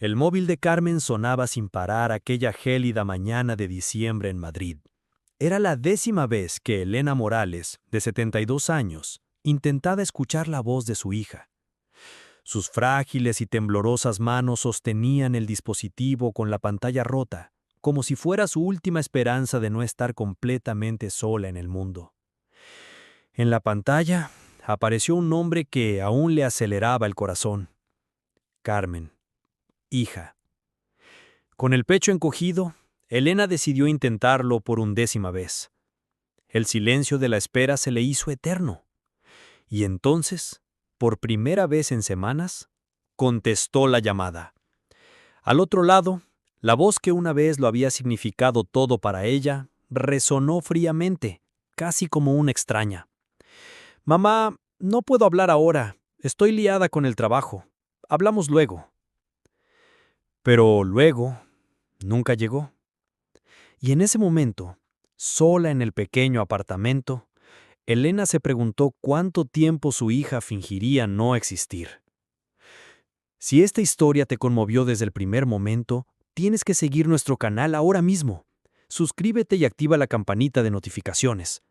El móvil de Carmen sonaba sin parar aquella gélida mañana de diciembre en Madrid. Era la 10ª vez que Elena Morales, de 72 años, intentaba escuchar la voz de su hija. Sus frágiles y temblorosas manos sostenían el dispositivo con la pantalla rota, como si fuera su última esperanza de no estar completamente sola en el mundo. En la pantalla apareció un nombre que aún le aceleraba el corazón. Carmen, hija. Con el pecho encogido, Elena decidió intentarlo por 10ª vez. El silencio de la espera se le hizo eterno. Y entonces, por primera vez en semanas, contestó la llamada. Al otro lado, la voz que una vez lo había significado todo para ella, resonó fríamente, casi como una extraña. «Mamá, no puedo hablar ahora. Estoy liada con el trabajo. Hablamos luego». Pero luego nunca llegó. Y en ese momento, sola en el pequeño apartamento, Elena se preguntó cuánto tiempo su hija fingiría no existir. Si esta historia te conmovió desde el primer momento, tienes que seguir nuestro canal ahora mismo. Suscríbete y activa la campanita de notificaciones,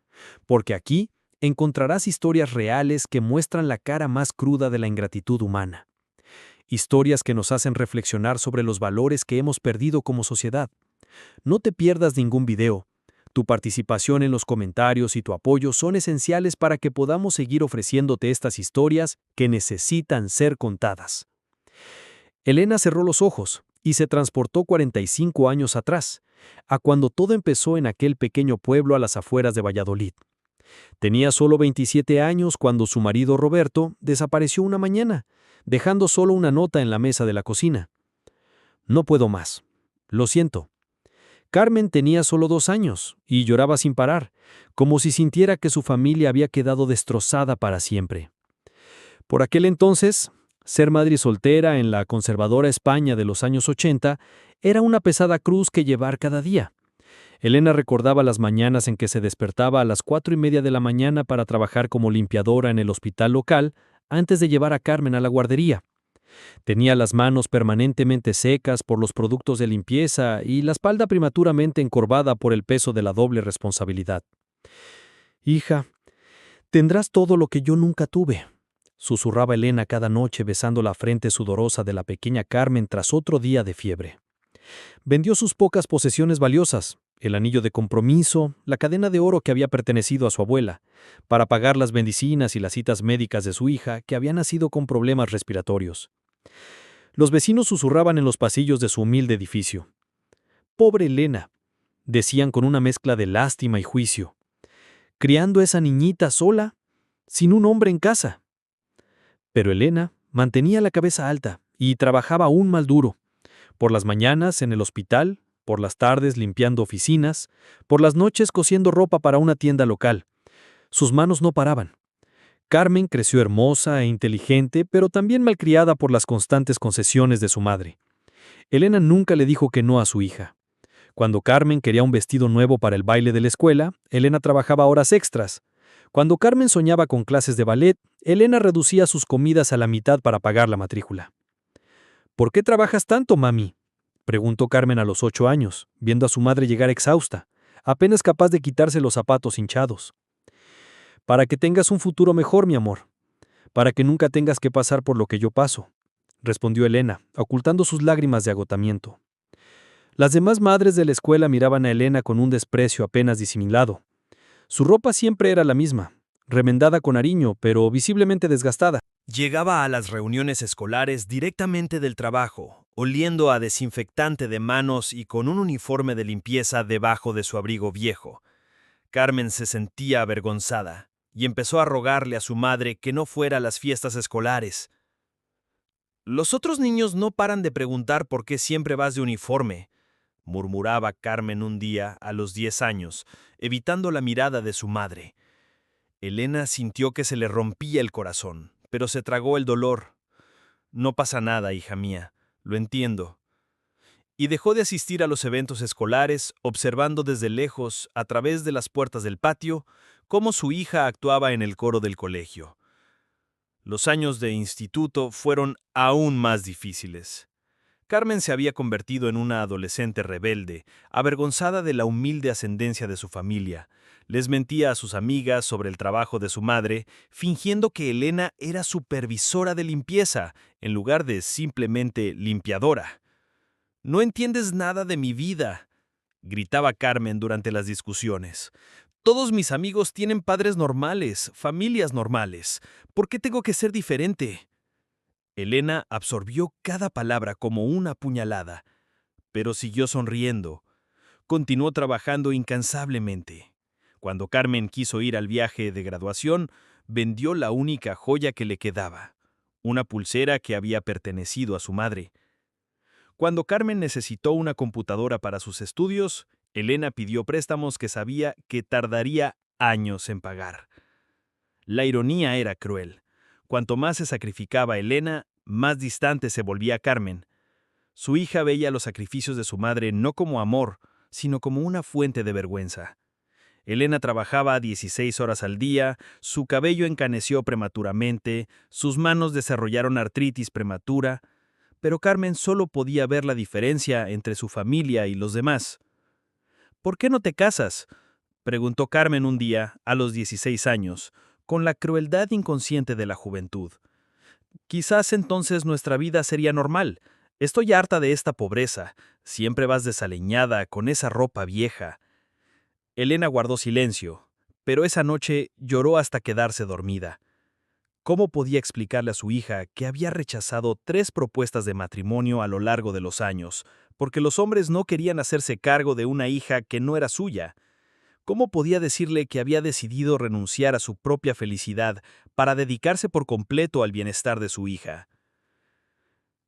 porque aquí encontrarás historias reales que muestran la cara más cruda de la ingratitud humana. Historias que nos hacen reflexionar sobre los valores que hemos perdido como sociedad. No te pierdas ningún video. Tu participación en los comentarios y tu apoyo son esenciales para que podamos seguir ofreciéndote estas historias que necesitan ser contadas. Elena cerró los ojos y se transportó 45 años atrás, a cuando todo empezó en aquel pequeño pueblo a las afueras de Valladolid. Tenía solo 27 años cuando su marido Roberto desapareció una mañana, dejando solo una nota en la mesa de la cocina. «No puedo más. Lo siento». Carmen tenía solo 2 años y lloraba sin parar, como si sintiera que su familia había quedado destrozada para siempre. Por aquel entonces, ser madre soltera en la conservadora España de los años 80 era una pesada cruz que llevar cada día. Elena recordaba las mañanas en que se despertaba a las 4:30 de la mañana para trabajar como limpiadora en el hospital local antes de llevar a Carmen a la guardería. Tenía las manos permanentemente secas por los productos de limpieza y la espalda prematuramente encorvada por el peso de la doble responsabilidad. «Hija, tendrás todo lo que yo nunca tuve», susurraba Elena cada noche besando la frente sudorosa de la pequeña Carmen tras otro día de fiebre. Vendió sus pocas posesiones valiosas, el anillo de compromiso, la cadena de oro que había pertenecido a su abuela, para pagar las medicinas y las citas médicas de su hija que había nacido con problemas respiratorios. Los vecinos susurraban en los pasillos de su humilde edificio. «Pobre Elena», decían con una mezcla de lástima y juicio, «criando a esa niñita sola, sin un hombre en casa». Pero Elena mantenía la cabeza alta y trabajaba aún más duro. Por las mañanas en el hospital, por las tardes limpiando oficinas, por las noches cosiendo ropa para una tienda local. Sus manos no paraban. Carmen creció hermosa e inteligente, pero también malcriada por las constantes concesiones de su madre. Elena nunca le dijo que no a su hija. Cuando Carmen quería un vestido nuevo para el baile de la escuela, Elena trabajaba horas extras. Cuando Carmen soñaba con clases de ballet, Elena reducía sus comidas a la mitad para pagar la matrícula. «¿Por qué trabajas tanto, mami?», preguntó Carmen a los 8 años, viendo a su madre llegar exhausta, apenas capaz de quitarse los zapatos hinchados. «Para que tengas un futuro mejor, mi amor. Para que nunca tengas que pasar por lo que yo paso», respondió Elena, ocultando sus lágrimas de agotamiento. Las demás madres de la escuela miraban a Elena con un desprecio apenas disimulado. Su ropa siempre era la misma, remendada con cariño, pero visiblemente desgastada. Llegaba a las reuniones escolares directamente del trabajo, oliendo a desinfectante de manos y con un uniforme de limpieza debajo de su abrigo viejo. Carmen se sentía avergonzada y empezó a rogarle a su madre que no fuera a las fiestas escolares. «Los otros niños no paran de preguntar por qué siempre vas de uniforme», murmuraba Carmen un día a los 10 años, evitando la mirada de su madre. Elena sintió que se le rompía el corazón, pero se tragó el dolor. «No pasa nada, hija mía, lo entiendo». Y dejó de asistir a los eventos escolares, observando desde lejos, a través de las puertas del patio, cómo su hija actuaba en el coro del colegio. Los años de instituto fueron aún más difíciles. Carmen se había convertido en una adolescente rebelde, avergonzada de la humilde ascendencia de su familia. Les mentía a sus amigas sobre el trabajo de su madre, fingiendo que Elena era supervisora de limpieza, en lugar de simplemente limpiadora. «No entiendes nada de mi vida», gritaba Carmen durante las discusiones. «Todos mis amigos tienen padres normales, familias normales. ¿Por qué tengo que ser diferente?» Elena absorbió cada palabra como una puñalada, pero siguió sonriendo. Continuó trabajando incansablemente. Cuando Carmen quiso ir al viaje de graduación, vendió la única joya que le quedaba, una pulsera que había pertenecido a su madre. Cuando Carmen necesitó una computadora para sus estudios, Elena pidió préstamos que sabía que tardaría años en pagar. La ironía era cruel. Cuanto más se sacrificaba Elena, más distante se volvía Carmen. Su hija veía los sacrificios de su madre no como amor, sino como una fuente de vergüenza. Elena trabajaba 16 horas al día, su cabello encaneció prematuramente, sus manos desarrollaron artritis prematura, pero Carmen solo podía ver la diferencia entre su familia y los demás. «¿Por qué no te casas?», preguntó Carmen un día, a los 16 años, con la crueldad inconsciente de la juventud. «Quizás entonces nuestra vida sería normal. Estoy harta de esta pobreza. Siempre vas desaliñada, con esa ropa vieja». Elena guardó silencio, pero esa noche lloró hasta quedarse dormida. ¿Cómo podía explicarle a su hija que había rechazado 3 propuestas de matrimonio a lo largo de los años, porque los hombres no querían hacerse cargo de una hija que no era suya? ¿Cómo podía decirle que había decidido renunciar a su propia felicidad para dedicarse por completo al bienestar de su hija?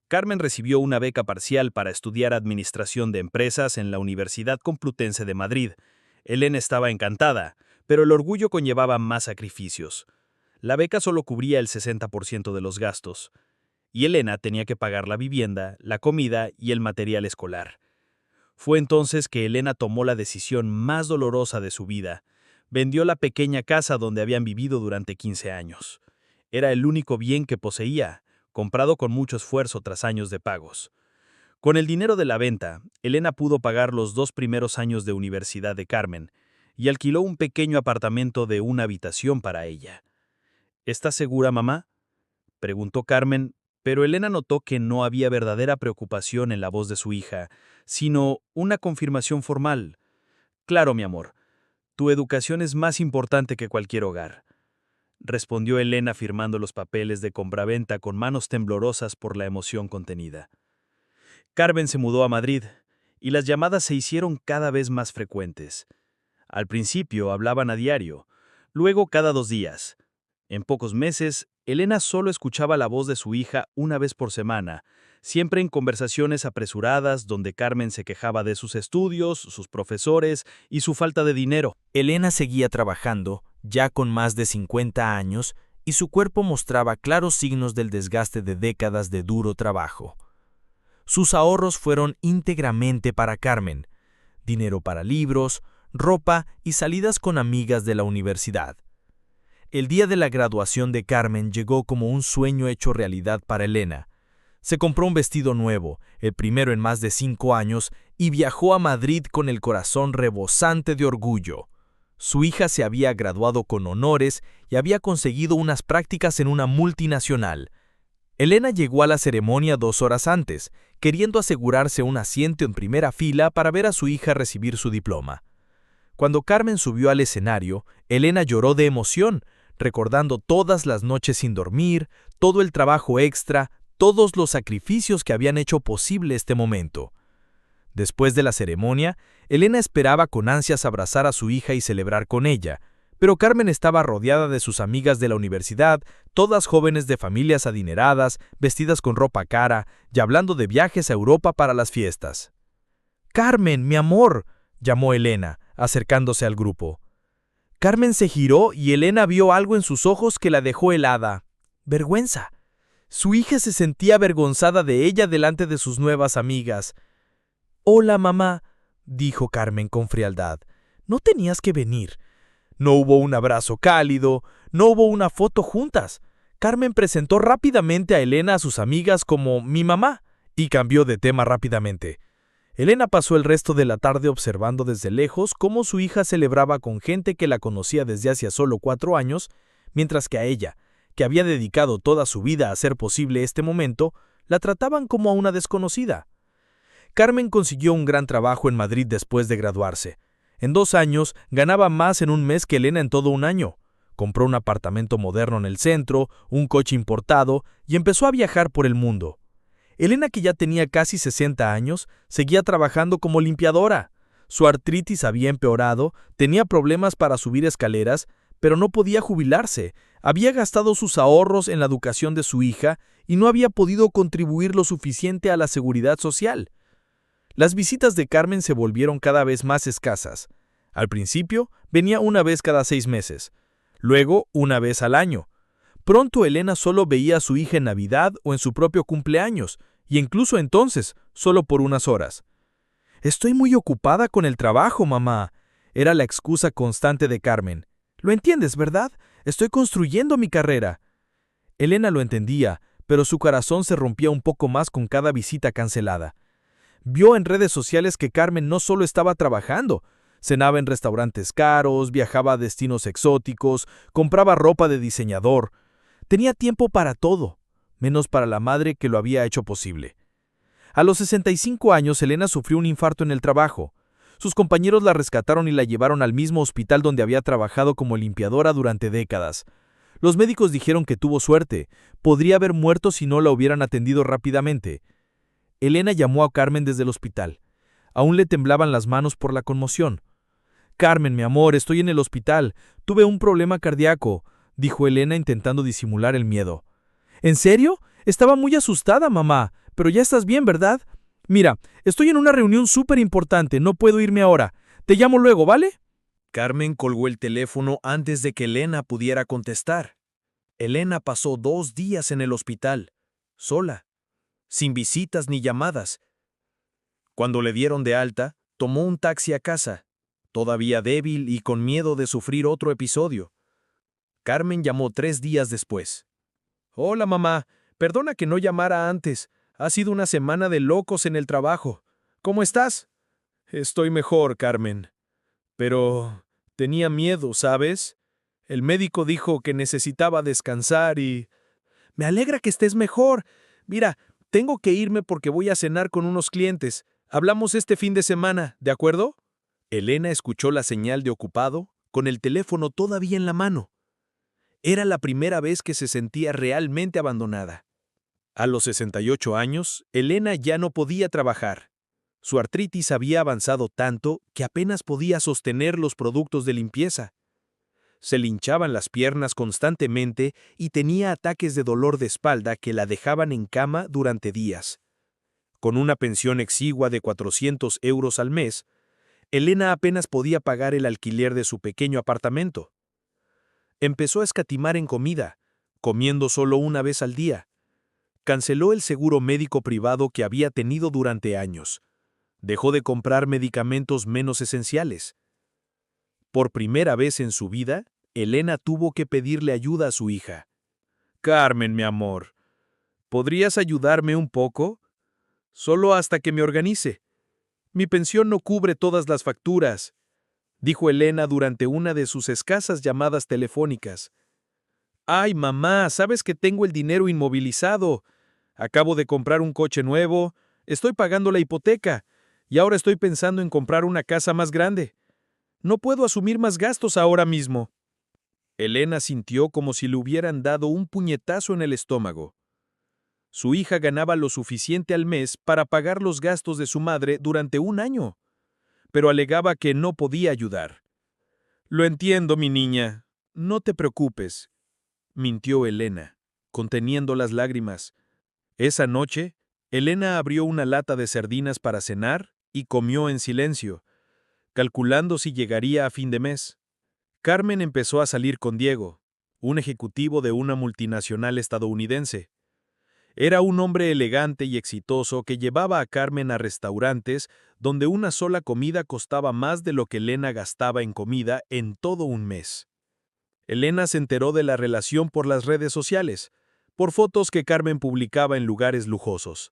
Carmen recibió una beca parcial para estudiar Administración de Empresas en la Universidad Complutense de Madrid. Elena estaba encantada, pero el orgullo conllevaba más sacrificios. La beca solo cubría el 60% de los gastos, y Elena tenía que pagar la vivienda, la comida y el material escolar. Fue entonces que Elena tomó la decisión más dolorosa de su vida. Vendió la pequeña casa donde habían vivido durante 15 años. Era el único bien que poseía, comprado con mucho esfuerzo tras años de pagos. Con el dinero de la venta, Elena pudo pagar los 2 primeros años de universidad de Carmen y alquiló un pequeño apartamento de una habitación para ella. «¿Estás segura, mamá?», preguntó Carmen, pero Elena notó que no había verdadera preocupación en la voz de su hija, sino una confirmación formal. «Claro, mi amor, tu educación es más importante que cualquier hogar», respondió Elena firmando los papeles de compraventa con manos temblorosas por la emoción contenida. Carmen se mudó a Madrid, y las llamadas se hicieron cada vez más frecuentes. Al principio hablaban a diario, luego cada 2 días. En pocos meses, Elena solo escuchaba la voz de su hija una vez por semana, siempre en conversaciones apresuradas donde Carmen se quejaba de sus estudios, sus profesores y su falta de dinero. Elena seguía trabajando, ya con más de 50 años, y su cuerpo mostraba claros signos del desgaste de décadas de duro trabajo. Sus ahorros fueron íntegramente para Carmen, dinero para libros, ropa y salidas con amigas de la universidad. El día de la graduación de Carmen llegó como un sueño hecho realidad para Elena. Se compró un vestido nuevo, el primero en más de 5 años, y viajó a Madrid con el corazón rebosante de orgullo. Su hija se había graduado con honores y había conseguido unas prácticas en una multinacional. Elena llegó a la ceremonia 2 horas antes, queriendo asegurarse un asiento en primera fila para ver a su hija recibir su diploma. Cuando Carmen subió al escenario, Elena lloró de emoción, recordando todas las noches sin dormir, todo el trabajo extra, todos los sacrificios que habían hecho posible este momento. Después de la ceremonia, Elena esperaba con ansias abrazar a su hija y celebrar con ella, pero Carmen estaba rodeada de sus amigas de la universidad, todas jóvenes de familias adineradas, vestidas con ropa cara y hablando de viajes a Europa para las fiestas. «Carmen, mi amor», llamó Elena, acercándose al grupo. Carmen se giró y Elena vio algo en sus ojos que la dejó helada. Vergüenza. Su hija se sentía avergonzada de ella delante de sus nuevas amigas. «Hola, mamá», dijo Carmen con frialdad. «No tenías que venir». No hubo un abrazo cálido, no hubo una foto juntas. Carmen presentó rápidamente a Elena a sus amigas como «mi mamá» Y cambió de tema rápidamente. Elena pasó el resto de la tarde observando desde lejos cómo su hija celebraba con gente que la conocía desde hacía solo 4 años, mientras que a ella, que había dedicado toda su vida a hacer posible este momento, la trataban como a una desconocida. Carmen consiguió un gran trabajo en Madrid después de graduarse. En 2 años ganaba más en un mes que Elena en todo un año. Compró un apartamento moderno en el centro, un coche importado y empezó a viajar por el mundo. Elena, que ya tenía casi 60 años, seguía trabajando como limpiadora. Su artritis había empeorado, tenía problemas para subir escaleras, pero no podía jubilarse. Había gastado sus ahorros en la educación de su hija y no había podido contribuir lo suficiente a la seguridad social. Las visitas de Carmen se volvieron cada vez más escasas. Al principio, venía una vez cada 6 meses, luego una vez al año. Pronto Elena solo veía a su hija en Navidad o en su propio cumpleaños, y incluso entonces, solo por unas horas. «Estoy muy ocupada con el trabajo, mamá», era la excusa constante de Carmen. «Lo entiendes, ¿verdad? Estoy construyendo mi carrera». Elena lo entendía, pero su corazón se rompía un poco más con cada visita cancelada. Vio en redes sociales que Carmen no solo estaba trabajando, cenaba en restaurantes caros, viajaba a destinos exóticos, compraba ropa de diseñador. Tenía tiempo para todo, menos para la madre que lo había hecho posible. A los 65 años, Elena sufrió un infarto en el trabajo. Sus compañeros la rescataron y la llevaron al mismo hospital donde había trabajado como limpiadora durante décadas. Los médicos dijeron que tuvo suerte, podría haber muerto si no la hubieran atendido rápidamente. Elena llamó a Carmen desde el hospital. Aún le temblaban las manos por la conmoción. «Carmen, mi amor, estoy en el hospital. Tuve un problema cardíaco», dijo Elena intentando disimular el miedo. «¿En serio? Estaba muy asustada, mamá. Pero ya estás bien, ¿verdad? Mira, estoy en una reunión súper importante. No puedo irme ahora. Te llamo luego, ¿vale?» Carmen colgó el teléfono antes de que Elena pudiera contestar. Elena pasó 2 días en el hospital, sola, sin visitas ni llamadas. Cuando le dieron de alta, tomó un taxi a casa, todavía débil y con miedo de sufrir otro episodio. Carmen llamó 3 días después. «Hola, mamá. Perdona que no llamara antes. Ha sido una semana de locos en el trabajo. ¿Cómo estás?» «Estoy mejor, Carmen. Pero tenía miedo, ¿sabes? El médico dijo que necesitaba descansar y... Me alegra que estés mejor. Mira, tengo que irme porque voy a cenar con unos clientes. Hablamos este fin de semana, ¿de acuerdo?» Elena escuchó la señal de ocupado, con el teléfono todavía en la mano. Era la primera vez que se sentía realmente abandonada. A los 68 años, Elena ya no podía trabajar. Su artritis había avanzado tanto que apenas podía sostener los productos de limpieza. Se le hinchaban las piernas constantemente y tenía ataques de dolor de espalda que la dejaban en cama durante días. Con una pensión exigua de 400 euros al mes, Elena apenas podía pagar el alquiler de su pequeño apartamento. Empezó a escatimar en comida, comiendo solo una vez al día. Canceló el seguro médico privado que había tenido durante años. Dejó de comprar medicamentos menos esenciales. Por primera vez en su vida, Elena tuvo que pedirle ayuda a su hija. «Carmen, mi amor, ¿podrías ayudarme un poco? Solo hasta que me organice. Mi pensión no cubre todas las facturas», dijo Elena durante una de sus escasas llamadas telefónicas. «Ay, mamá, sabes que tengo el dinero inmovilizado. Acabo de comprar un coche nuevo, estoy pagando la hipoteca, y ahora estoy pensando en comprar una casa más grande. No puedo asumir más gastos ahora mismo». Elena sintió como si le hubieran dado un puñetazo en el estómago. Su hija ganaba lo suficiente al mes para pagar los gastos de su madre durante un año, pero alegaba que no podía ayudar. «Lo entiendo, mi niña. No te preocupes», mintió Elena, conteniendo las lágrimas. Esa noche, Elena abrió una lata de sardinas para cenar y comió en silencio, calculando si llegaría a fin de mes. Carmen empezó a salir con Diego, un ejecutivo de una multinacional estadounidense. Era un hombre elegante y exitoso que llevaba a Carmen a restaurantes donde una sola comida costaba más de lo que Elena gastaba en comida en todo un mes. Elena se enteró de la relación por las redes sociales, por fotos que Carmen publicaba en lugares lujosos.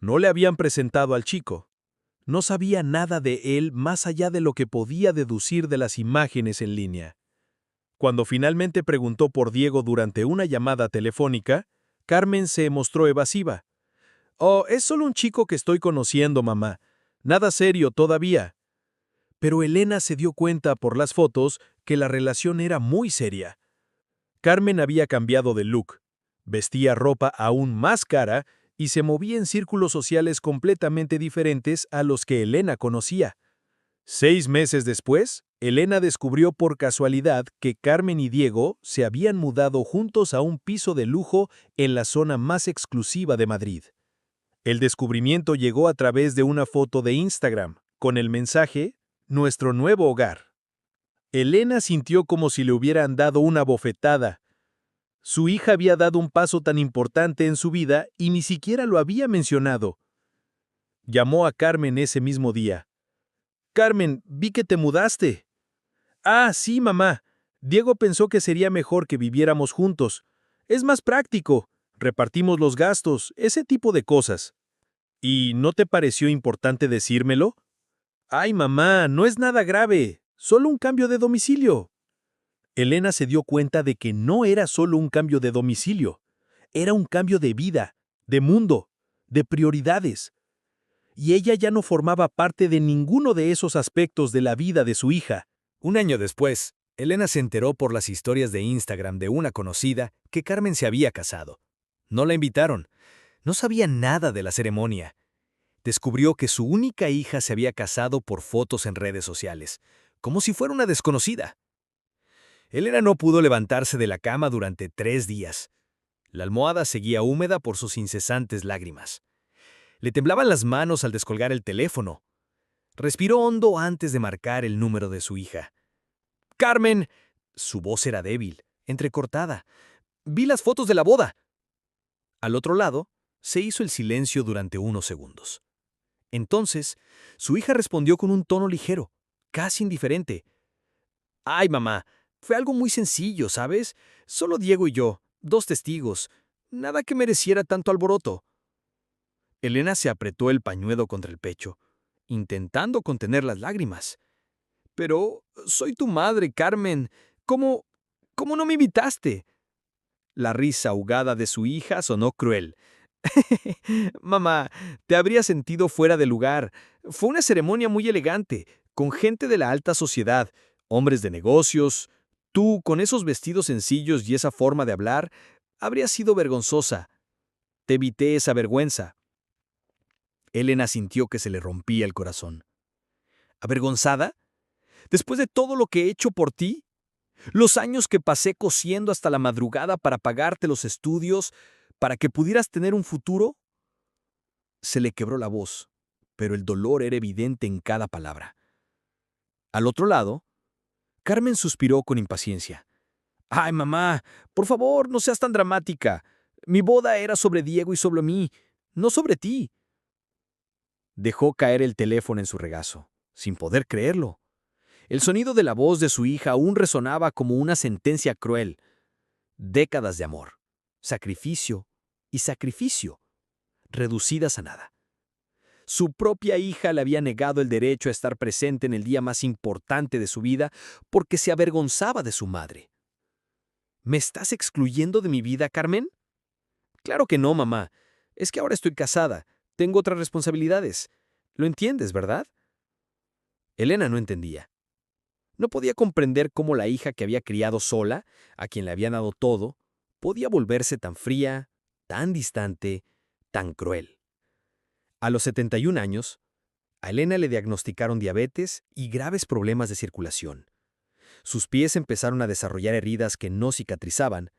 No le habían presentado al chico. No sabía nada de él más allá de lo que podía deducir de las imágenes en línea. Cuando finalmente preguntó por Diego durante una llamada telefónica, Carmen se mostró evasiva. «Oh, es solo un chico que estoy conociendo, mamá. Nada serio todavía». Pero Elena se dio cuenta por las fotos que la relación era muy seria. Carmen había cambiado de look, vestía ropa aún más cara y se movía en círculos sociales completamente diferentes a los que Elena conocía. 6 meses después, Elena descubrió por casualidad que Carmen y Diego se habían mudado juntos a un piso de lujo en la zona más exclusiva de Madrid. El descubrimiento llegó a través de una foto de Instagram, con el mensaje «Nuestro nuevo hogar». Elena sintió como si le hubieran dado una bofetada. Su hija había dado un paso tan importante en su vida y ni siquiera lo había mencionado. Llamó a Carmen ese mismo día. «Carmen, vi que te mudaste». «Ah, sí, mamá. Diego pensó que sería mejor que viviéramos juntos. Es más práctico. Repartimos los gastos, ese tipo de cosas». «¿Y no te pareció importante decírmelo?» «Ay, mamá, no es nada grave. Solo un cambio de domicilio». Elena se dio cuenta de que no era solo un cambio de domicilio. Era un cambio de vida, de mundo, de prioridades. Y ella ya no formaba parte de ninguno de esos aspectos de la vida de su hija. Un año después, Elena se enteró por las historias de Instagram de una conocida que Carmen se había casado. No la invitaron. No sabía nada de la ceremonia. Descubrió que su única hija se había casado por fotos en redes sociales, como si fuera una desconocida. Elena no pudo levantarse de la cama durante 3 días. La almohada seguía húmeda por sus incesantes lágrimas. Le temblaban las manos al descolgar el teléfono. Respiró hondo antes de marcar el número de su hija. «¡Carmen!». Su voz era débil, entrecortada. «Vi las fotos de la boda». Al otro lado, se hizo el silencio durante unos segundos. Entonces, su hija respondió con un tono ligero, casi indiferente. «Ay, mamá, fue algo muy sencillo, ¿sabes? Solo Diego y yo, 2 testigos. Nada que mereciera tanto alboroto». Elena se apretó el pañuelo contra el pecho, intentando contener las lágrimas. «Pero soy tu madre, Carmen. ¿Cómo no me invitaste?». La risa ahogada de su hija sonó cruel. «Mamá, te habría sentido fuera de lugar. Fue una ceremonia muy elegante, con gente de la alta sociedad, hombres de negocios. Tú, con esos vestidos sencillos y esa forma de hablar, habría sido vergonzosa. Te evité esa vergüenza». Elena sintió que se le rompía el corazón. ¿Avergonzada? ¿Después de todo lo que he hecho por ti? ¿Los años que pasé cosiendo hasta la madrugada para pagarte los estudios, para que pudieras tener un futuro? Se le quebró la voz, pero el dolor era evidente en cada palabra. Al otro lado, Carmen suspiró con impaciencia. «Ay, mamá, por favor, no seas tan dramática. Mi boda era sobre Diego y sobre mí, no sobre ti». Dejó caer el teléfono en su regazo, sin poder creerlo. El sonido de la voz de su hija aún resonaba como una sentencia cruel. Décadas de amor, sacrificio y sacrificio, reducidas a nada. Su propia hija le había negado el derecho a estar presente en el día más importante de su vida porque se avergonzaba de su madre. ¿Me estás excluyendo de mi vida, Carmen? Claro que no, mamá. Es que ahora estoy casada. Tengo otras responsabilidades. Lo entiendes, ¿verdad? Elena no entendía. No podía comprender cómo la hija que había criado sola, a quien le habían dado todo, podía volverse tan fría, tan distante, tan cruel. A los 71 años, a Elena le diagnosticaron diabetes y graves problemas de circulación. Sus pies empezaron a desarrollar heridas que no cicatrizaban,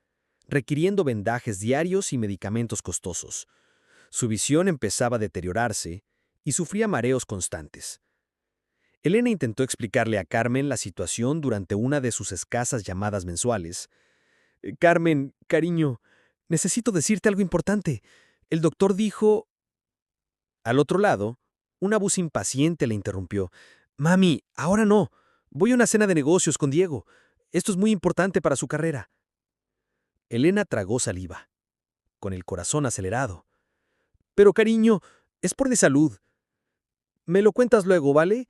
requiriendo vendajes diarios y medicamentos costosos. Su visión empezaba a deteriorarse y sufría mareos constantes. Elena intentó explicarle a Carmen la situación durante una de sus escasas llamadas mensuales. «Carmen, cariño, necesito decirte algo importante. El doctor dijo...». Al otro lado, una voz impaciente le interrumpió. «Mami, ahora no. Voy a una cena de negocios con Diego. Esto es muy importante para su carrera». Elena tragó saliva, con el corazón acelerado. «Pero, cariño, Es por de salud. Me lo cuentas luego, ¿vale?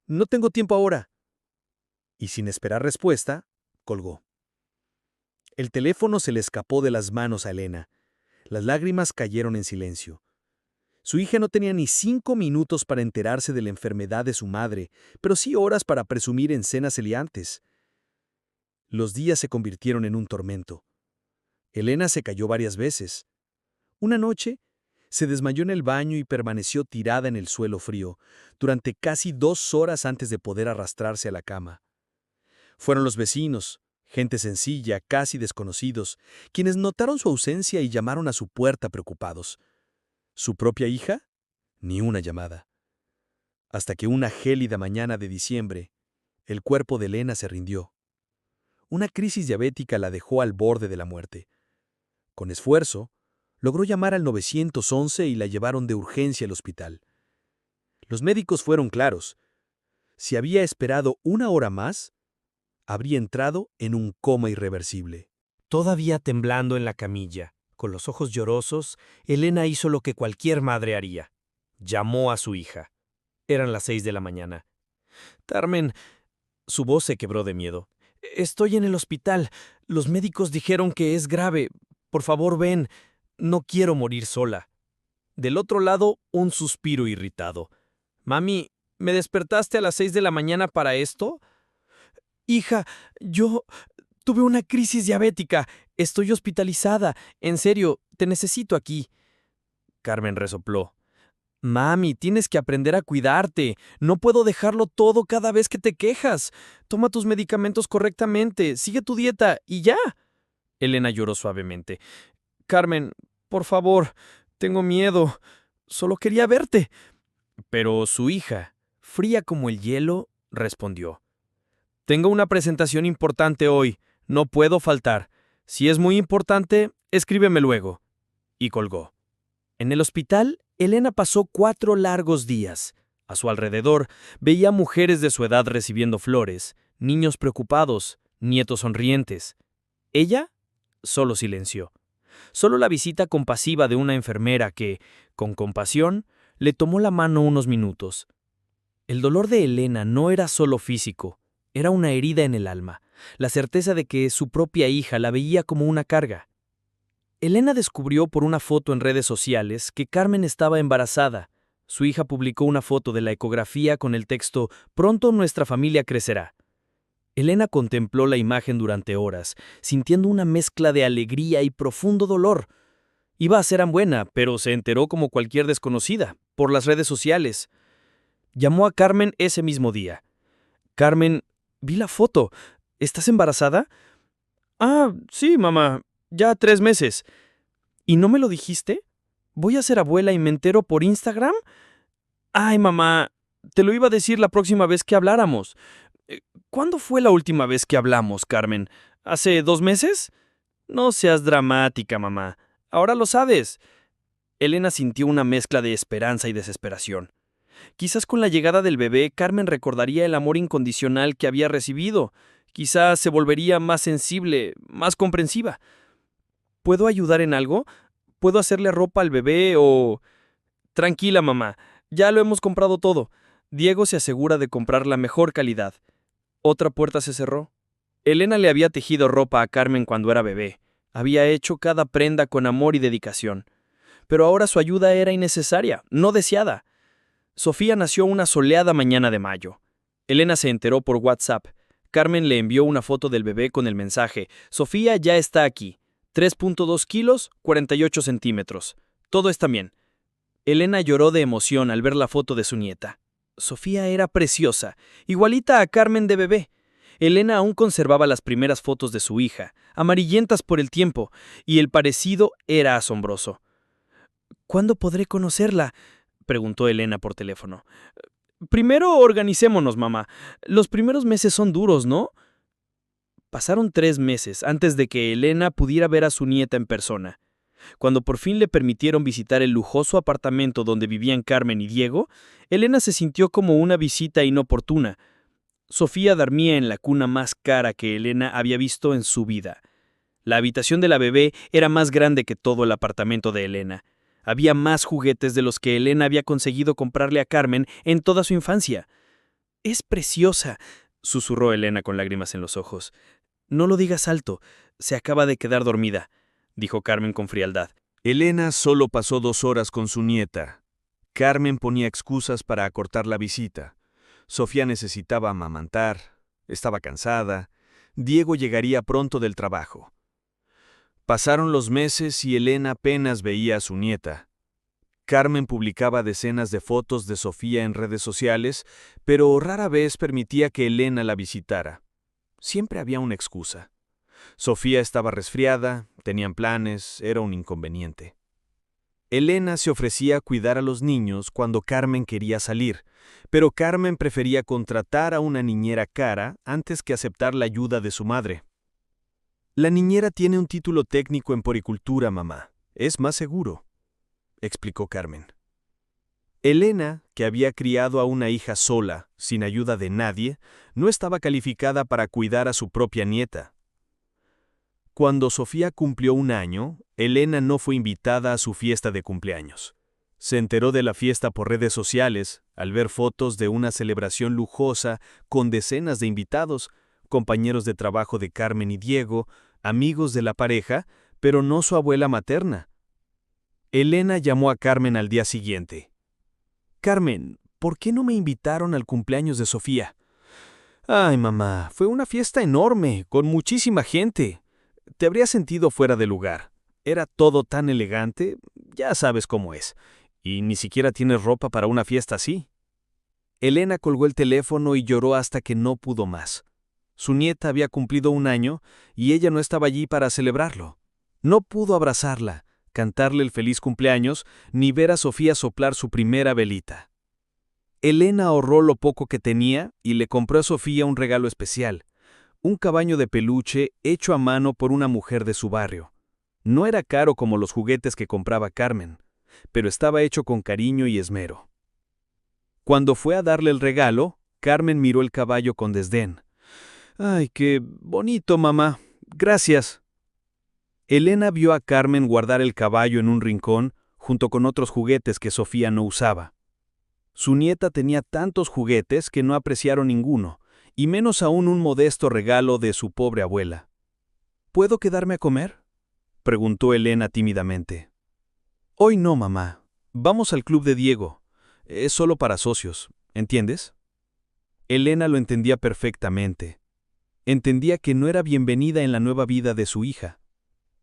No tengo tiempo ahora. Y sin esperar respuesta, colgó. El teléfono se le escapó de las manos a Elena. Las lágrimas cayeron en silencio. Su hija no tenía ni 5 minutos para enterarse de la enfermedad de su madre, pero sí horas para presumir en cenas elegantes. Los días se convirtieron en un tormento. Elena se cayó varias veces. Una noche, se desmayó en el baño y permaneció tirada en el suelo frío, durante casi 2 horas antes de poder arrastrarse a la cama. Fueron los vecinos, gente sencilla, casi desconocidos, quienes notaron su ausencia y llamaron a su puerta preocupados. ¿Su propia hija? Ni una llamada. Hasta que una gélida mañana de diciembre, el cuerpo de Elena se rindió. Una crisis diabética la dejó al borde de la muerte. Con esfuerzo, logró llamar al 911 y la llevaron de urgencia al hospital. Los médicos fueron claros. Si había esperado 1 hora más, habría entrado en un coma irreversible. Todavía temblando en la camilla, con los ojos llorosos, Elena hizo lo que cualquier madre haría. Llamó a su hija. Eran las 6 de la mañana. «Carmen», su voz se quebró de miedo. «Estoy en el hospital. Los médicos dijeron que es grave. Por favor, ven. No quiero morir sola». Del otro lado, un suspiro irritado. «Mami, ¿me despertaste a las 6 de la mañana para esto?» «Hija, yo tuve una crisis diabética. Estoy hospitalizada. En serio, te necesito aquí». Carmen resopló. «Mami, tienes que aprender a cuidarte. No puedo dejarlo todo cada vez que te quejas. Toma tus medicamentos correctamente, sigue tu dieta y ya». Elena lloró suavemente. «Carmen, por favor, tengo miedo. Solo quería verte». Pero su hija, fría como el hielo, respondió. «Tengo una presentación importante hoy. No puedo faltar. Si es muy importante, escríbeme luego». Y colgó. En el hospital, Elena pasó 4 largos días. A su alrededor, veía mujeres de su edad recibiendo flores, niños preocupados, nietos sonrientes. Ella solo silenció. Solo la visita compasiva de una enfermera que, con compasión, le tomó la mano unos minutos. El dolor de Elena no era solo físico, era una herida en el alma, la certeza de que su propia hija la veía como una carga. Elena descubrió por una foto en redes sociales que Carmen estaba embarazada. Su hija publicó una foto de la ecografía con el texto «Pronto nuestra familia crecerá». Elena contempló la imagen durante horas, sintiendo una mezcla de alegría y profundo dolor. Iba a ser buena, pero se enteró como cualquier desconocida, por las redes sociales. Llamó a Carmen ese mismo día. «Carmen, vi la foto. ¿Estás embarazada?» «Ah, sí, mamá. Ya 3 meses. ¿Y no me lo dijiste? ¿Voy a ser abuela y me entero por Instagram?» «Ay, mamá, te lo iba a decir la próxima vez que habláramos». «¿Cuándo fue la última vez que hablamos, Carmen? ¿Hace 2 meses?» «No seas dramática, mamá. Ahora lo sabes». Elena sintió una mezcla de esperanza y desesperación. Quizás con la llegada del bebé, Carmen recordaría el amor incondicional que había recibido. Quizás se volvería más sensible, más comprensiva. ¿Puedo ayudar en algo? ¿Puedo hacerle ropa al bebé o...? «Tranquila, mamá. Ya lo hemos comprado todo. Diego se asegura de comprar la mejor calidad». Otra puerta se cerró. Elena le había tejido ropa a Carmen cuando era bebé. Había hecho cada prenda con amor y dedicación. Pero ahora su ayuda era innecesaria, no deseada. Sofía nació una soleada mañana de mayo. Elena se enteró por WhatsApp. Carmen le envió una foto del bebé con el mensaje: «Sofía ya está aquí. 3.2 kilos, 48 centímetros. Todo está bien». Elena lloró de emoción al ver la foto de su nieta. Sofía era preciosa, igualita a Carmen de bebé. Elena aún conservaba las primeras fotos de su hija, amarillentas por el tiempo, y el parecido era asombroso. «¿Cuándo podré conocerla?», preguntó Elena por teléfono. «Primero organicémonos, mamá. Los primeros meses son duros, ¿no?». Pasaron 3 meses antes de que Elena pudiera ver a su nieta en persona. Cuando por fin le permitieron visitar el lujoso apartamento donde vivían Carmen y Diego, Elena se sintió como una visita inoportuna. Sofía dormía en la cuna más cara que Elena había visto en su vida. La habitación de la bebé era más grande que todo el apartamento de Elena. Había más juguetes de los que Elena había conseguido comprarle a Carmen en toda su infancia. «Es preciosa», susurró Elena con lágrimas en los ojos. «No lo digas alto, se acaba de quedar dormida», dijo Carmen con frialdad. Elena solo pasó 2 horas con su nieta. Carmen ponía excusas para acortar la visita. Sofía necesitaba amamantar, estaba cansada. Diego llegaría pronto del trabajo. Pasaron los meses y Elena apenas veía a su nieta. Carmen publicaba decenas de fotos de Sofía en redes sociales, pero rara vez permitía que Elena la visitara. Siempre había una excusa. Sofía estaba resfriada, tenían planes, era un inconveniente. Elena se ofrecía a cuidar a los niños cuando Carmen quería salir, pero Carmen prefería contratar a una niñera cara antes que aceptar la ayuda de su madre. «La niñera tiene un título técnico en poricultura, mamá. Es más seguro», explicó Carmen. Elena, que había criado a una hija sola, sin ayuda de nadie, no estaba calificada para cuidar a su propia nieta. Cuando Sofía cumplió 1 año, Elena no fue invitada a su fiesta de cumpleaños. Se enteró de la fiesta por redes sociales, al ver fotos de una celebración lujosa con decenas de invitados, compañeros de trabajo de Carmen y Diego, amigos de la pareja, pero no su abuela materna. Elena llamó a Carmen al día siguiente. «Carmen, ¿por qué no me invitaron al cumpleaños de Sofía?» «Ay, mamá, fue una fiesta enorme, con muchísima gente. Te habría sentido fuera de lugar. Era todo tan elegante, ya sabes cómo es. Y ni siquiera tienes ropa para una fiesta así». Elena colgó el teléfono y lloró hasta que no pudo más. Su nieta había cumplido 1 año y ella no estaba allí para celebrarlo. No pudo abrazarla, cantarle el feliz cumpleaños, ni ver a Sofía soplar su primera velita. Elena ahorró lo poco que tenía y le compró a Sofía un regalo especial, un caballo de peluche hecho a mano por una mujer de su barrio. No era caro como los juguetes que compraba Carmen, pero estaba hecho con cariño y esmero. Cuando fue a darle el regalo, Carmen miró el caballo con desdén. «Ay, qué bonito, mamá. Gracias». Elena vio a Carmen guardar el caballo en un rincón junto con otros juguetes que Sofía no usaba. Su nieta tenía tantos juguetes que no apreciaron ninguno, y menos aún un modesto regalo de su pobre abuela. «¿Puedo quedarme a comer?», preguntó Elena tímidamente. «Hoy no, mamá. Vamos al club de Diego. Es solo para socios, ¿entiendes?». Elena lo entendía perfectamente. Entendía que no era bienvenida en la nueva vida de su hija.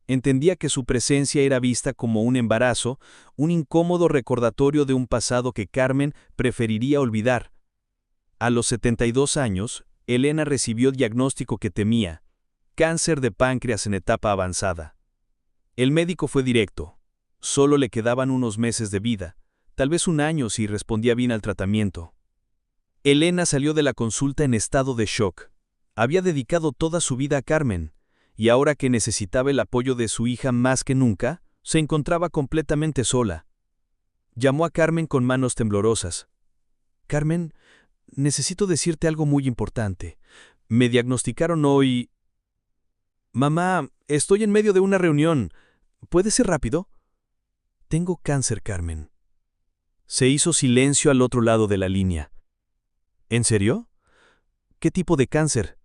Entendía que su presencia era vista como un embarazo, un incómodo recordatorio de un pasado que Carmen preferiría olvidar. A los 72 años, Elena recibió diagnóstico que temía: cáncer de páncreas en etapa avanzada. El médico fue directo. Solo le quedaban unos meses de vida, tal vez 1 año si respondía bien al tratamiento. Elena salió de la consulta en estado de shock. Había dedicado toda su vida a Carmen, y ahora que necesitaba el apoyo de su hija más que nunca, se encontraba completamente sola. Llamó a Carmen con manos temblorosas. «Carmen, necesito decirte algo muy importante. Me diagnosticaron hoy...». «Mamá, estoy en medio de una reunión. ¿Puede ser rápido?». «Tengo cáncer, Carmen». Se hizo silencio al otro lado de la línea. «¿En serio? ¿Qué tipo de cáncer?».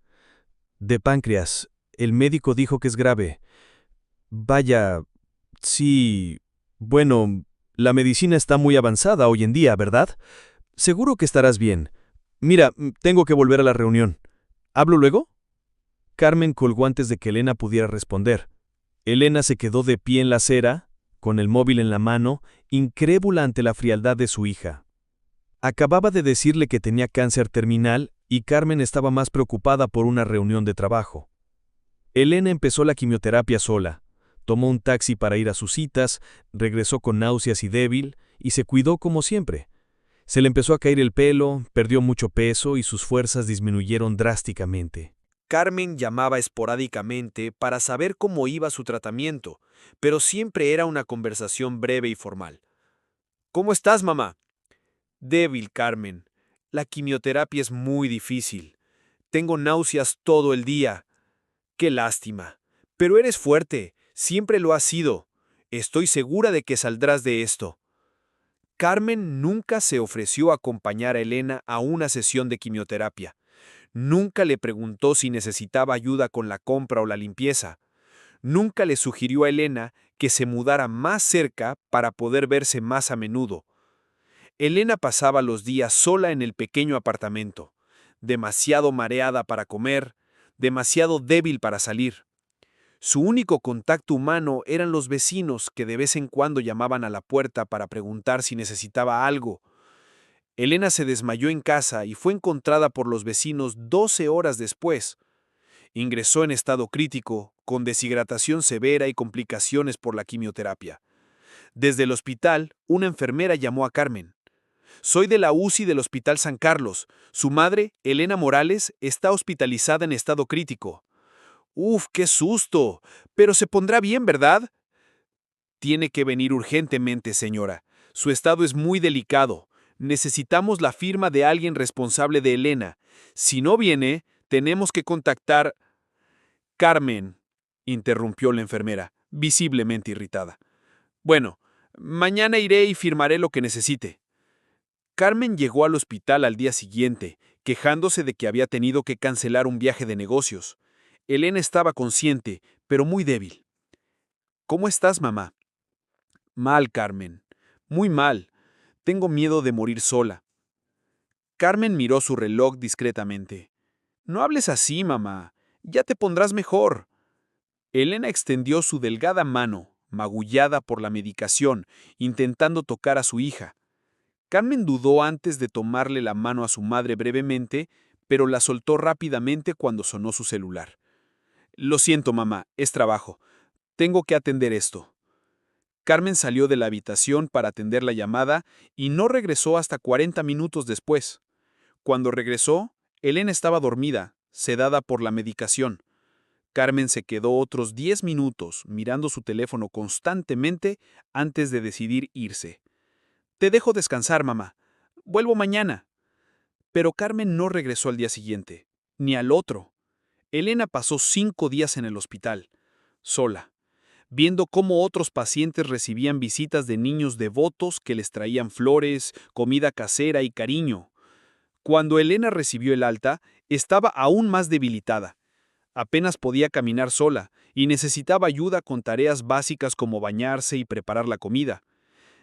«De páncreas. El médico dijo que es grave». «Vaya, sí. Bueno, la medicina está muy avanzada hoy en día, ¿verdad? Seguro que estarás bien. Mira, tengo que volver a la reunión. ¿Hablo luego?». Carmen colgó antes de que Elena pudiera responder. Elena se quedó de pie en la acera, con el móvil en la mano, incrédula ante la frialdad de su hija. Acababa de decirle que tenía cáncer terminal y Carmen estaba más preocupada por una reunión de trabajo. Elena empezó la quimioterapia sola. Tomó un taxi para ir a sus citas, regresó con náuseas y débil, y se cuidó como siempre. Se le empezó a caer el pelo, perdió mucho peso y sus fuerzas disminuyeron drásticamente. Carmen llamaba esporádicamente para saber cómo iba su tratamiento, pero siempre era una conversación breve y formal. «¿Cómo estás, mamá?». «Débil, Carmen. La quimioterapia es muy difícil. Tengo náuseas todo el día». «Qué lástima. Pero eres fuerte. Siempre lo has sido. Estoy segura de que saldrás de esto. Carmen nunca se ofreció a acompañar a Elena a una sesión de quimioterapia. Nunca le preguntó si necesitaba ayuda con la compra o la limpieza. Nunca le sugirió a Elena que se mudara más cerca para poder verse más a menudo. Elena pasaba los días sola en el pequeño apartamento, demasiado mareada para comer, demasiado débil para salir. Su único contacto humano eran los vecinos que de vez en cuando llamaban a la puerta para preguntar si necesitaba algo. Elena se desmayó en casa y fue encontrada por los vecinos 12 horas después. Ingresó en estado crítico, con deshidratación severa y complicaciones por la quimioterapia. Desde el hospital, una enfermera llamó a Carmen. Soy de la UCI del Hospital San Carlos. Su madre, Elena Morales, está hospitalizada en estado crítico. Uf, qué susto. Pero se pondrá bien, ¿verdad? Tiene que venir urgentemente, señora. Su estado es muy delicado. Necesitamos la firma de alguien responsable de Elena. Si no viene, tenemos que contactar... Carmen, interrumpió la enfermera, visiblemente irritada. Bueno, mañana iré y firmaré lo que necesite. Carmen llegó al hospital al día siguiente, quejándose de que había tenido que cancelar un viaje de negocios. Elena estaba consciente, pero muy débil. ¿Cómo estás, mamá? Mal, Carmen. Muy mal. Tengo miedo de morir sola. Carmen miró su reloj discretamente. No hables así, mamá. Ya te pondrás mejor. Elena extendió su delgada mano, magullada por la medicación, intentando tocar a su hija. Carmen dudó antes de tomarle la mano a su madre brevemente, pero la soltó rápidamente cuando sonó su celular. Lo siento, mamá, es trabajo. Tengo que atender esto. Carmen salió de la habitación para atender la llamada y no regresó hasta 40 minutos después. Cuando regresó, Elena estaba dormida, sedada por la medicación. Carmen se quedó otros 10 minutos mirando su teléfono constantemente antes de decidir irse. Te dejo descansar, mamá. Vuelvo mañana. Pero Carmen no regresó al día siguiente, ni al otro. Elena pasó 5 días en el hospital, sola, viendo cómo otros pacientes recibían visitas de niños devotos que les traían flores, comida casera y cariño. Cuando Elena recibió el alta, estaba aún más debilitada. Apenas podía caminar sola y necesitaba ayuda con tareas básicas como bañarse y preparar la comida.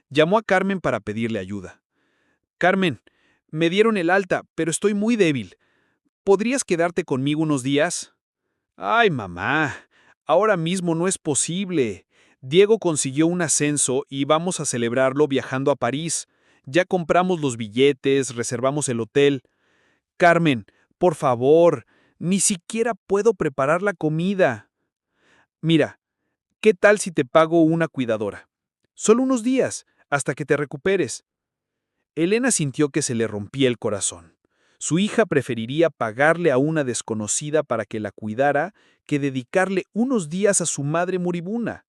Llamó a Carmen para pedirle ayuda. Carmen, me dieron el alta, pero estoy muy débil. ¿Podrías quedarte conmigo unos días? Ay, mamá, ahora mismo no es posible. Diego consiguió un ascenso y vamos a celebrarlo viajando a París. Ya compramos los billetes, reservamos el hotel. Carmen, por favor, ni siquiera puedo preparar la comida. Mira, ¿qué tal si te pago una cuidadora? Solo unos días, hasta que te recuperes. Elena sintió que se le rompía el corazón. Su hija preferiría pagarle a una desconocida para que la cuidara que dedicarle unos días a su madre moribunda.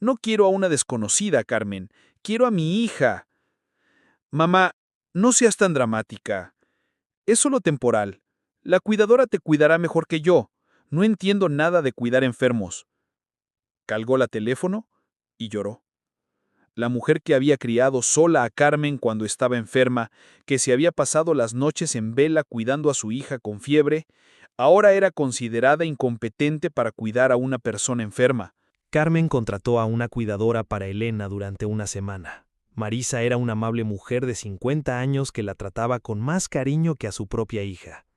No quiero a una desconocida, Carmen. Quiero a mi hija. Mamá, no seas tan dramática. Es solo temporal. La cuidadora te cuidará mejor que yo. No entiendo nada de cuidar enfermos. Colgó la teléfono y lloró. La mujer que había criado sola a Carmen cuando estaba enferma, que se había pasado las noches en vela cuidando a su hija con fiebre, ahora era considerada incompetente para cuidar a una persona enferma. Carmen contrató a una cuidadora para Elena durante una semana. Marisa era una amable mujer de 50 años que la trataba con más cariño que a su propia hija.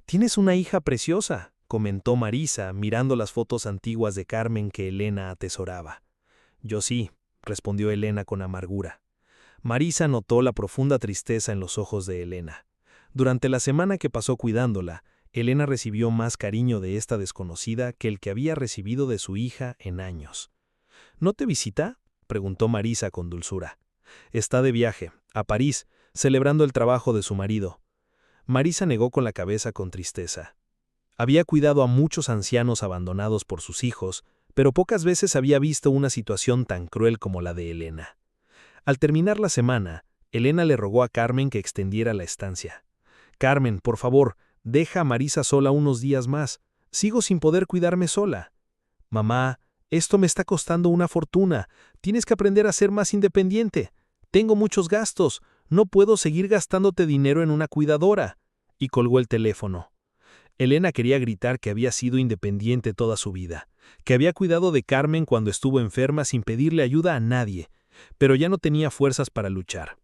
«Tienes una hija preciosa», comentó Marisa, mirando las fotos antiguas de Carmen que Elena atesoraba. «Yo sí», respondió Elena con amargura. Marisa notó la profunda tristeza en los ojos de Elena. Durante la semana que pasó cuidándola, Elena recibió más cariño de esta desconocida que el que había recibido de su hija en años. «¿No te visita?», preguntó Marisa con dulzura. «Está de viaje, a París, celebrando el trabajo de su marido». Marisa negó con la cabeza con tristeza. Había cuidado a muchos ancianos abandonados por sus hijos, pero pocas veces había visto una situación tan cruel como la de Elena. Al terminar la semana, Elena le rogó a Carmen que extendiera la estancia. «Carmen, por favor, deja a Marisa sola unos días más. Sigo sin poder cuidarme sola». «Mamá, Esto me está costando una fortuna. Tienes que aprender a ser más independiente. Tengo muchos gastos. No puedo seguir gastándote dinero en una cuidadora. Y colgó el teléfono. Elena quería gritar que había sido independiente toda su vida, que había cuidado de Carmen cuando estuvo enferma sin pedirle ayuda a nadie, pero ya no tenía fuerzas para luchar.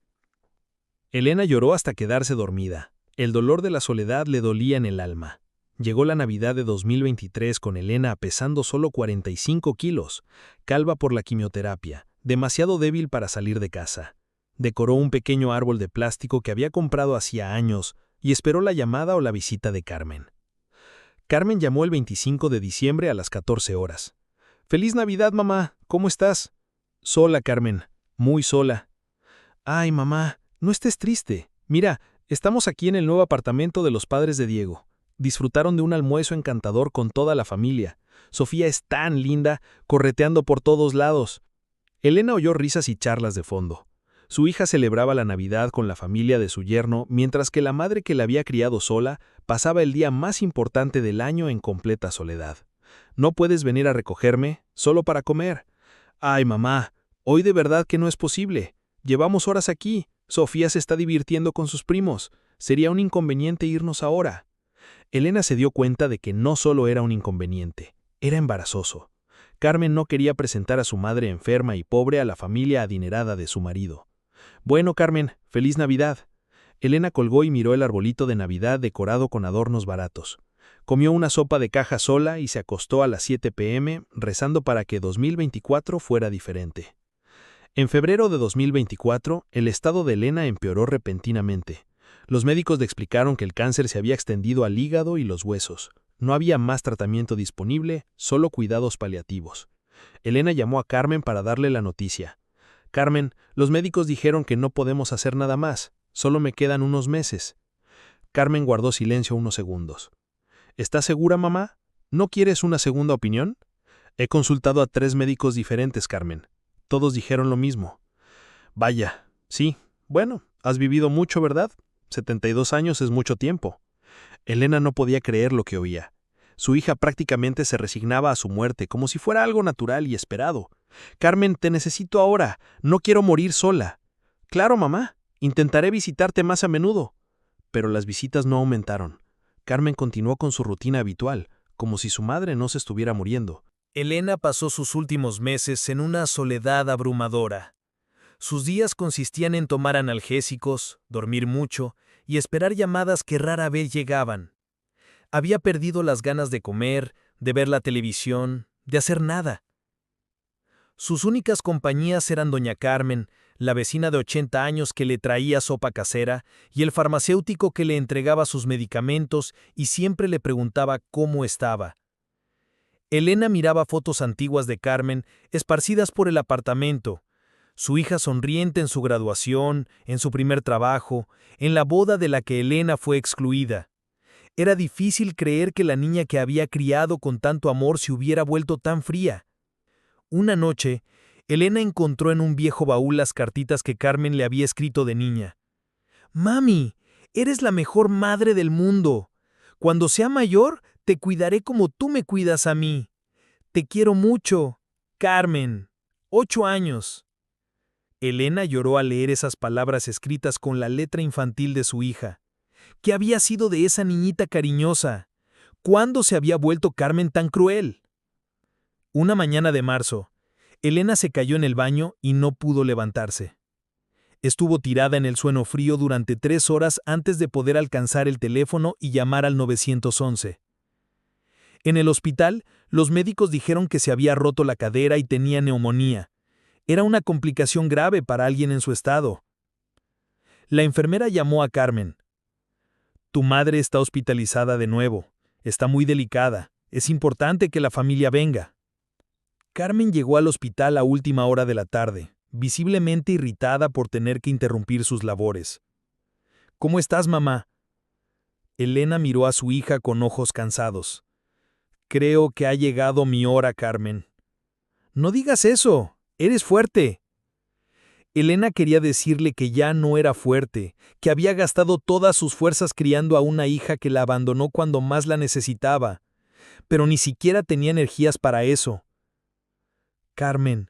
Elena lloró hasta quedarse dormida. El dolor de la soledad le dolía en el alma. Llegó la Navidad de 2023 con Elena pesando solo 45 kilos, calva por la quimioterapia, demasiado débil para salir de casa. Decoró un pequeño árbol de plástico que había comprado hacía años y esperó la llamada o la visita de Carmen. Carmen llamó el 25 de diciembre a las 14 horas. «¡Feliz Navidad, mamá! ¿Cómo estás?» «Sola, Carmen. Muy sola». «Ay, mamá, no estés triste. Mira, estamos aquí en el nuevo apartamento de los padres de Diego. Disfrutaron de un almuerzo encantador con toda la familia. Sofía es tan linda, correteando por todos lados». Elena oyó risas y charlas de fondo. Su hija celebraba la Navidad con la familia de su yerno, mientras que la madre que la había criado sola pasaba el día más importante del año en completa soledad. «¿No puedes venir a recogerme? Solo para comer». «Ay, mamá, hoy de verdad que no es posible. Llevamos horas aquí. Sofía se está divirtiendo con sus primos. Sería un inconveniente irnos ahora». Elena se dio cuenta de que no solo era un inconveniente, era embarazoso. Carmen no quería presentar a su madre enferma y pobre a la familia adinerada de su marido. «Bueno, Carmen, feliz Navidad». Elena colgó y miró el arbolito de Navidad decorado con adornos baratos. Comió una sopa de caja sola y se acostó a las 7 p.m. rezando para que 2024 fuera diferente. En febrero de 2024, el estado de Elena empeoró repentinamente. Los médicos le explicaron que el cáncer se había extendido al hígado y los huesos. No había más tratamiento disponible, solo cuidados paliativos. Elena llamó a Carmen para darle la noticia. «Carmen, los médicos dijeron que no podemos hacer nada más. Solo me quedan unos meses». Carmen guardó silencio unos segundos. «¿Estás segura, mamá? ¿No quieres una segunda opinión?» «He consultado a 3 médicos diferentes, Carmen. Todos dijeron lo mismo». «Vaya, sí. Bueno, has vivido mucho, ¿verdad? 72 años es mucho tiempo». Elena no podía creer lo que oía. Su hija prácticamente se resignaba a su muerte, como si fuera algo natural y esperado. «Carmen, te necesito ahora. No quiero morir sola». «Claro, mamá. Intentaré visitarte más a menudo». Pero las visitas no aumentaron. Carmen continuó con su rutina habitual, como si su madre no se estuviera muriendo. Elena pasó sus últimos meses en una soledad abrumadora. Sus días consistían en tomar analgésicos, dormir mucho y esperar llamadas que rara vez llegaban. Había perdido las ganas de comer, de ver la televisión, de hacer nada. Sus únicas compañías eran doña Carmen, la vecina de 80 años que le traía sopa casera, y el farmacéutico que le entregaba sus medicamentos y siempre le preguntaba cómo estaba. Elena miraba fotos antiguas de Carmen, esparcidas por el apartamento, su hija sonriente en su graduación, en su primer trabajo, en la boda de la que Elena fue excluida. Era difícil creer que la niña que había criado con tanto amor se hubiera vuelto tan fría. Una noche, Elena encontró en un viejo baúl las cartitas que Carmen le había escrito de niña. «Mami, eres la mejor madre del mundo. Cuando sea mayor, te cuidaré como tú me cuidas a mí. Te quiero mucho. Carmen, 8 años». Elena lloró al leer esas palabras escritas con la letra infantil de su hija. ¿Qué había sido de esa niñita cariñosa? ¿Cuándo se había vuelto Carmen tan cruel? Una mañana de marzo, Elena se cayó en el baño y no pudo levantarse. Estuvo tirada en el suelo frío durante 3 horas antes de poder alcanzar el teléfono y llamar al 911. En el hospital, los médicos dijeron que se había roto la cadera y tenía neumonía. Era una complicación grave para alguien en su estado. La enfermera llamó a Carmen. «Tu madre está hospitalizada de nuevo. Está muy delicada. Es importante que la familia venga». Carmen llegó al hospital a última hora de la tarde, visiblemente irritada por tener que interrumpir sus labores. «¿Cómo estás, mamá?» Elena miró a su hija con ojos cansados. «Creo que ha llegado mi hora, Carmen». «No digas eso. Eres fuerte». Elena quería decirle que ya no era fuerte, que había gastado todas sus fuerzas criando a una hija que la abandonó cuando más la necesitaba, pero ni siquiera tenía energías para eso. Carmen,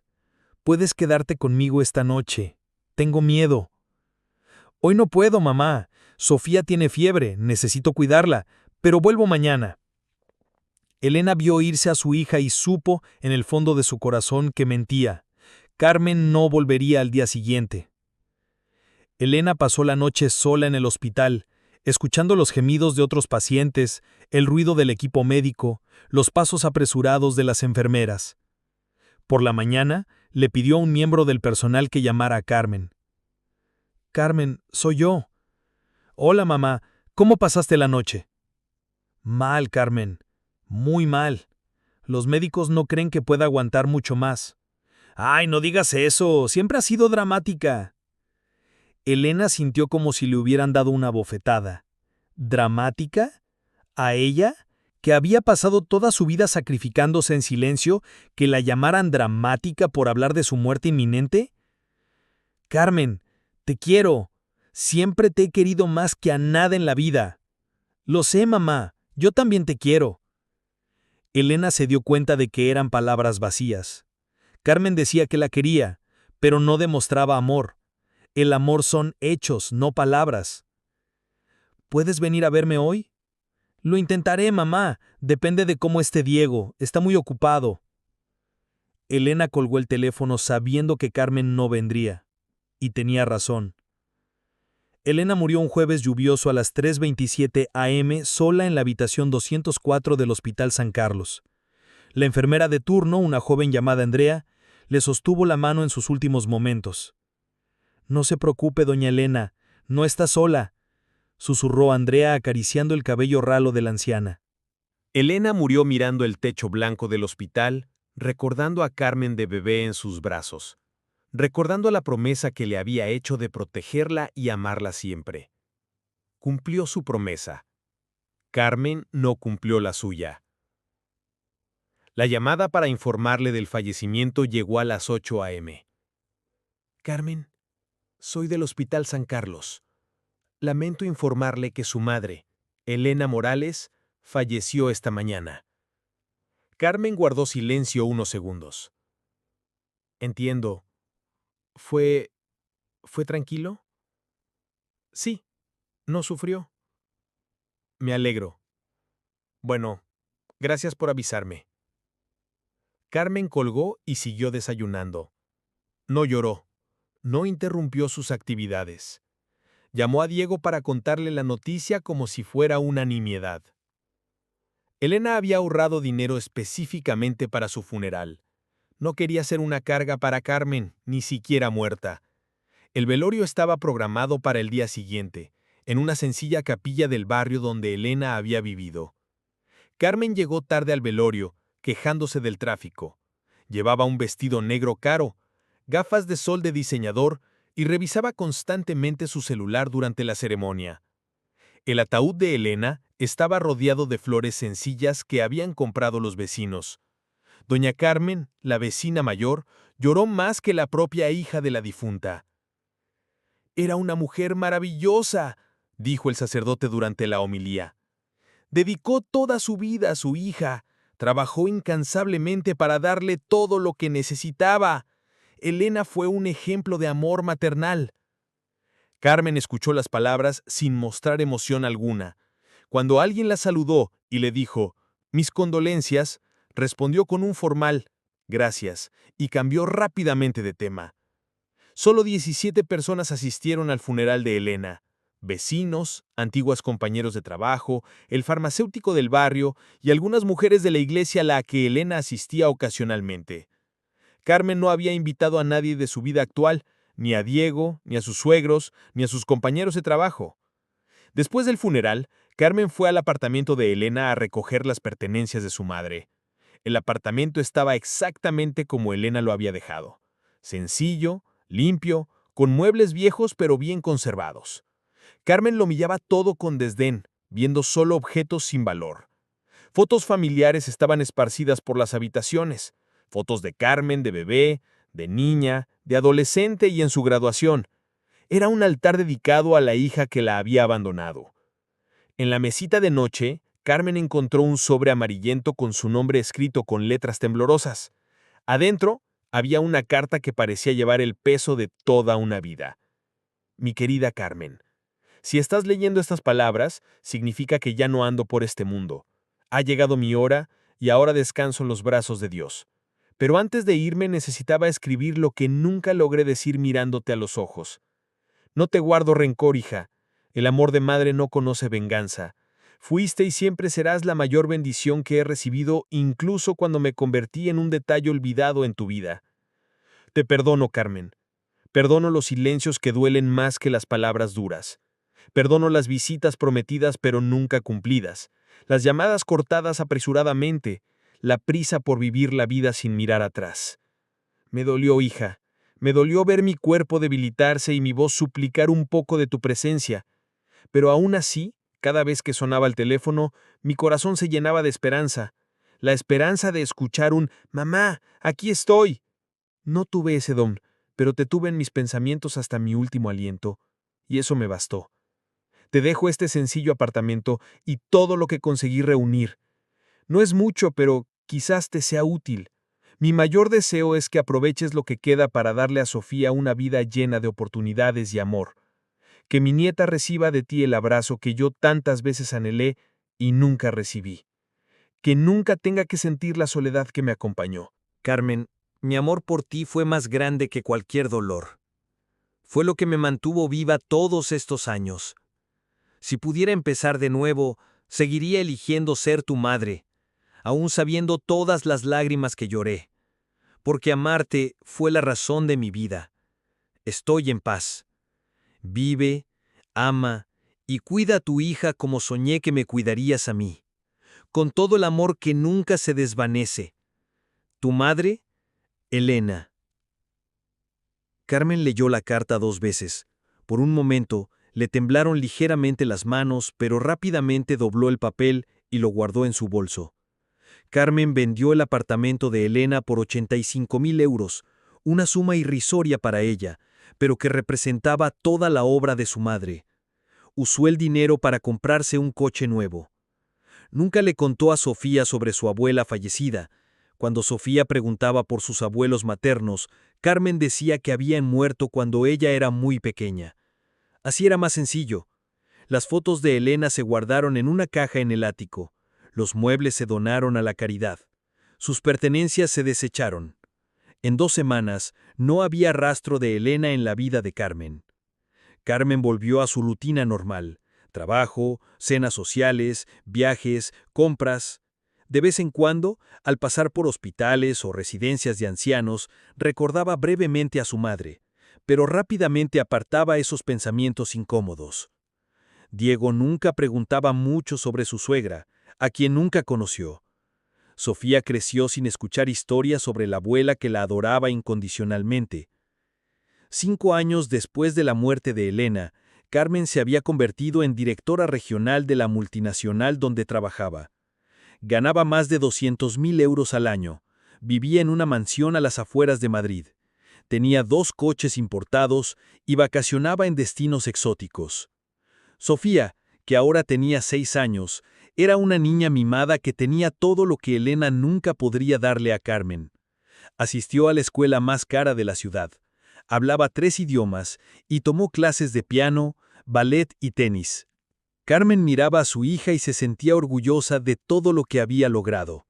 puedes quedarte conmigo esta noche. Tengo miedo. Hoy no puedo, mamá. Sofía tiene fiebre, necesito cuidarla, pero vuelvo mañana. Elena vio irse a su hija y supo, en el fondo de su corazón, que mentía. Carmen no volvería al día siguiente. Elena pasó la noche sola en el hospital, escuchando los gemidos de otros pacientes, el ruido del equipo médico, los pasos apresurados de las enfermeras. Por la mañana, le pidió a un miembro del personal que llamara a Carmen. Carmen, soy yo. Hola, mamá. ¿Cómo pasaste la noche? Mal, Carmen. Muy mal. Los médicos no creen que pueda aguantar mucho más. Ay, no digas eso. Siempre has sido dramática. Elena sintió como si le hubieran dado una bofetada. ¿Dramática? ¿A ella? ¿Que había pasado toda su vida sacrificándose en silencio, que la llamaran dramática por hablar de su muerte inminente? Carmen, te quiero. Siempre te he querido más que a nada en la vida. Lo sé, mamá. Yo también te quiero. Elena se dio cuenta de que eran palabras vacías. Carmen decía que la quería, pero no demostraba amor. El amor son hechos, no palabras. ¿Puedes venir a verme hoy? Lo intentaré, mamá. Depende de cómo esté Diego. Está muy ocupado. Elena colgó el teléfono sabiendo que Carmen no vendría. Y tenía razón. Elena murió un jueves lluvioso a las 3:27 am sola en la habitación 204 del Hospital San Carlos. La enfermera de turno, una joven llamada Andrea, le sostuvo la mano en sus últimos momentos. No se preocupe, doña Elena, no está sola, susurró Andrea acariciando el cabello ralo de la anciana. Elena murió mirando el techo blanco del hospital, recordando a Carmen de bebé en sus brazos, recordando la promesa que le había hecho de protegerla y amarla siempre. Cumplió su promesa. Carmen no cumplió la suya. La llamada para informarle del fallecimiento llegó a las 8 am. Carmen, soy del Hospital San Carlos. Lamento informarle que su madre, Elena Morales, falleció esta mañana. Carmen guardó silencio unos segundos. Entiendo. ¿Fue tranquilo? Sí, no sufrió. Me alegro. Bueno, gracias por avisarme. Carmen colgó y siguió desayunando. No lloró. No interrumpió sus actividades. Llamó a Diego para contarle la noticia como si fuera una nimiedad. Elena había ahorrado dinero específicamente para su funeral. No quería ser una carga para Carmen, ni siquiera muerta. El velorio estaba programado para el día siguiente, en una sencilla capilla del barrio donde Elena había vivido. Carmen llegó tarde al velorio, quejándose del tráfico. Llevaba un vestido negro caro, gafas de sol de diseñador y revisaba constantemente su celular durante la ceremonia. El ataúd de Elena estaba rodeado de flores sencillas que habían comprado los vecinos. Doña Carmen, la vecina mayor, lloró más que la propia hija de la difunta. «Era una mujer maravillosa», dijo el sacerdote durante la homilía. «Dedicó toda su vida a su hija, trabajó incansablemente para darle todo lo que necesitaba. Elena fue un ejemplo de amor maternal». Carmen escuchó las palabras sin mostrar emoción alguna. Cuando alguien la saludó y le dijo, «Mis condolencias», respondió con un formal, «Gracias», y cambió rápidamente de tema. Solo 17 personas asistieron al funeral de Elena. Vecinos, antiguas compañeros de trabajo, el farmacéutico del barrio y algunas mujeres de la iglesia a la que Elena asistía ocasionalmente. Carmen no había invitado a nadie de su vida actual, ni a Diego, ni a sus suegros, ni a sus compañeros de trabajo. Después del funeral, Carmen fue al apartamento de Elena a recoger las pertenencias de su madre. El apartamento estaba exactamente como Elena lo había dejado. Sencillo, limpio, con muebles viejos pero bien conservados. Carmen lo miraba todo con desdén, viendo solo objetos sin valor. Fotos familiares estaban esparcidas por las habitaciones. Fotos de Carmen de bebé, de niña, de adolescente y en su graduación. Era un altar dedicado a la hija que la había abandonado. En la mesita de noche, Carmen encontró un sobre amarillento con su nombre escrito con letras temblorosas. Adentro Había una carta que parecía llevar el peso de toda una vida. Mi querida Carmen, si estás leyendo estas palabras, significa que ya no ando por este mundo. Ha llegado mi hora y ahora descanso en los brazos de Dios. Pero antes de irme necesitaba escribir lo que nunca logré decir mirándote a los ojos. No te guardo rencor, hija. El amor de madre no conoce venganza. Fuiste y siempre serás la mayor bendición que he recibido, incluso cuando me convertí en un detalle olvidado en tu vida. Te perdono, Carmen. Perdono los silencios que duelen más que las palabras duras. Perdono las visitas prometidas pero nunca cumplidas, las llamadas cortadas apresuradamente, la prisa por vivir la vida sin mirar atrás. Me dolió, hija. Me dolió ver mi cuerpo debilitarse y mi voz suplicar un poco de tu presencia. Pero aún así, cada vez que sonaba el teléfono, mi corazón se llenaba de esperanza. La esperanza de escuchar un «Mamá, aquí estoy». No tuve ese don, pero te tuve en mis pensamientos hasta mi último aliento, y eso me bastó. Te dejo este sencillo apartamento y todo lo que conseguí reunir. No es mucho, pero quizás te sea útil. Mi mayor deseo es que aproveches lo que queda para darle a Sofía una vida llena de oportunidades y amor. Que mi nieta reciba de ti el abrazo que yo tantas veces anhelé y nunca recibí. Que nunca tenga que sentir la soledad que me acompañó. Carmen, mi amor por ti fue más grande que cualquier dolor. Fue lo que me mantuvo viva todos estos años. Si pudiera empezar de nuevo, seguiría eligiendo ser tu madre, aún sabiendo todas las lágrimas que lloré. Porque amarte fue la razón de mi vida. Estoy en paz. Vive, ama y cuida a tu hija como soñé que me cuidarías a mí, con todo el amor que nunca se desvanece. Tu madre, Elena. Carmen leyó la carta 2 veces. Por un momento, le temblaron ligeramente las manos, pero rápidamente dobló el papel y lo guardó en su bolso. Carmen vendió el apartamento de Elena por 85,000 euros, una suma irrisoria para ella, pero que representaba toda la obra de su madre. Usó el dinero para comprarse un coche nuevo. Nunca le contó a Sofía sobre su abuela fallecida. Cuando Sofía preguntaba por sus abuelos maternos, Carmen decía que habían muerto cuando ella era muy pequeña. Así era más sencillo. Las fotos de Elena se guardaron en una caja en el ático. Los muebles se donaron a la caridad. Sus pertenencias se desecharon. En 2 semanas, no había rastro de Elena en la vida de Carmen. Carmen volvió a su rutina normal. Trabajo, cenas sociales, viajes, compras. De vez en cuando, al pasar por hospitales o residencias de ancianos, recordaba brevemente a su madre, pero rápidamente apartaba esos pensamientos incómodos. Diego nunca preguntaba mucho sobre su suegra, a quien nunca conoció. Sofía creció sin escuchar historias sobre la abuela que la adoraba incondicionalmente. 5 años después de la muerte de Elena, Carmen se había convertido en directora regional de la multinacional donde trabajaba. Ganaba más de 200,000 euros al año. Vivía en una mansión a las afueras de Madrid. Tenía 2 coches importados y vacacionaba en destinos exóticos. Sofía, que ahora tenía 6 años, era una niña mimada que tenía todo lo que Elena nunca podría darle a Carmen. Asistió a la escuela más cara de la ciudad. Hablaba 3 idiomas y tomó clases de piano, ballet y tenis. Carmen miraba a su hija y se sentía orgullosa de todo lo que había logrado.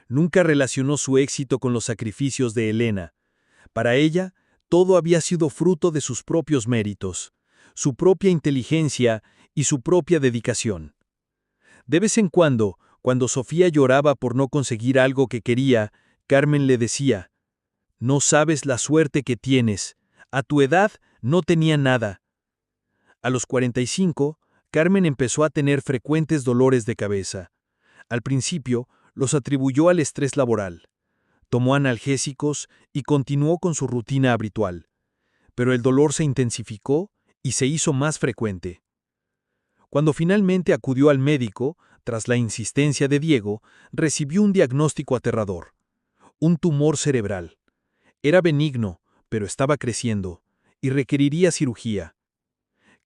Nunca relacionó su éxito con los sacrificios de Elena. Para ella, todo había sido fruto de sus propios méritos, su propia inteligencia y su propia dedicación. De vez en cuando Sofía lloraba por no conseguir algo que quería, Carmen le decía: «No sabes la suerte que tienes. A tu edad no tenía nada». A los 45, Carmen empezó a tener frecuentes dolores de cabeza. Al principio, los atribuyó al estrés laboral. Tomó analgésicos y continuó con su rutina habitual. Pero el dolor se intensificó y se hizo más frecuente. Cuando finalmente acudió al médico, tras la insistencia de Diego, recibió un diagnóstico aterrador: un tumor cerebral. Era benigno, pero estaba creciendo y requeriría cirugía.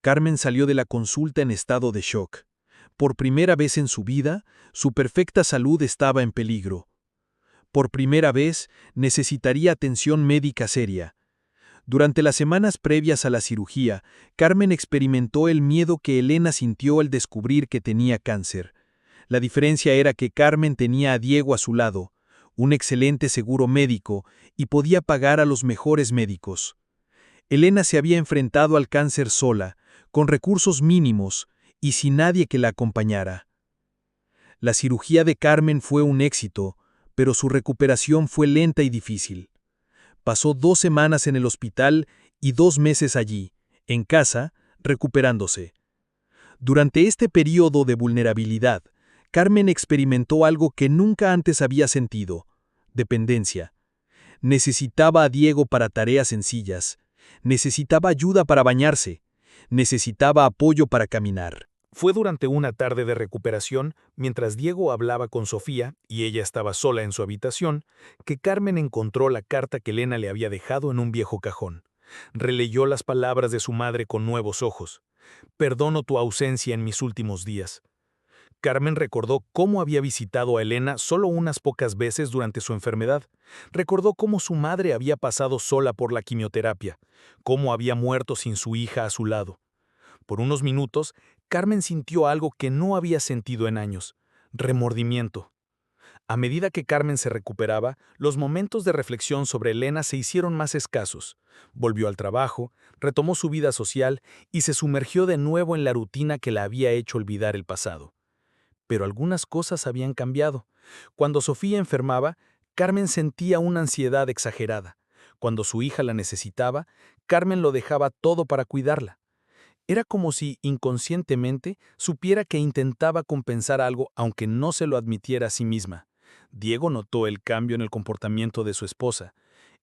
Carmen salió de la consulta en estado de shock. Por primera vez en su vida, su perfecta salud estaba en peligro. Por primera vez, necesitaría atención médica seria. Durante las semanas previas a la cirugía, Carmen experimentó el miedo que Elena sintió al descubrir que tenía cáncer. La diferencia era que Carmen tenía a Diego a su lado, un excelente seguro médico, y podía pagar a los mejores médicos. Elena se había enfrentado al cáncer sola, con recursos mínimos y sin nadie que la acompañara. La cirugía de Carmen fue un éxito, pero su recuperación fue lenta y difícil. Pasó 2 semanas en el hospital y 2 meses allí, en casa, recuperándose. Durante este periodo de vulnerabilidad, Carmen experimentó algo que nunca antes había sentido: dependencia. Necesitaba a Diego para tareas sencillas, necesitaba ayuda para bañarse, necesitaba apoyo para caminar. Fue durante una tarde de recuperación, mientras Diego hablaba con Sofía y ella estaba sola en su habitación, que Carmen encontró la carta que Elena le había dejado en un viejo cajón. Releyó las palabras de su madre con nuevos ojos. «Perdono tu ausencia en mis últimos días». Carmen recordó cómo había visitado a Elena solo unas pocas veces durante su enfermedad. Recordó cómo su madre había pasado sola por la quimioterapia, cómo había muerto sin su hija a su lado. Por unos minutos, Carmen sintió algo que no había sentido en años: remordimiento. A medida que Carmen se recuperaba, los momentos de reflexión sobre Elena se hicieron más escasos. Volvió al trabajo, retomó su vida social y se sumergió de nuevo en la rutina que la había hecho olvidar el pasado. Pero algunas cosas habían cambiado. Cuando Sofía enfermaba, Carmen sentía una ansiedad exagerada. Cuando su hija la necesitaba, Carmen lo dejaba todo para cuidarla. Era como si, inconscientemente, supiera que intentaba compensar algo aunque no se lo admitiera a sí misma. Diego notó el cambio en el comportamiento de su esposa.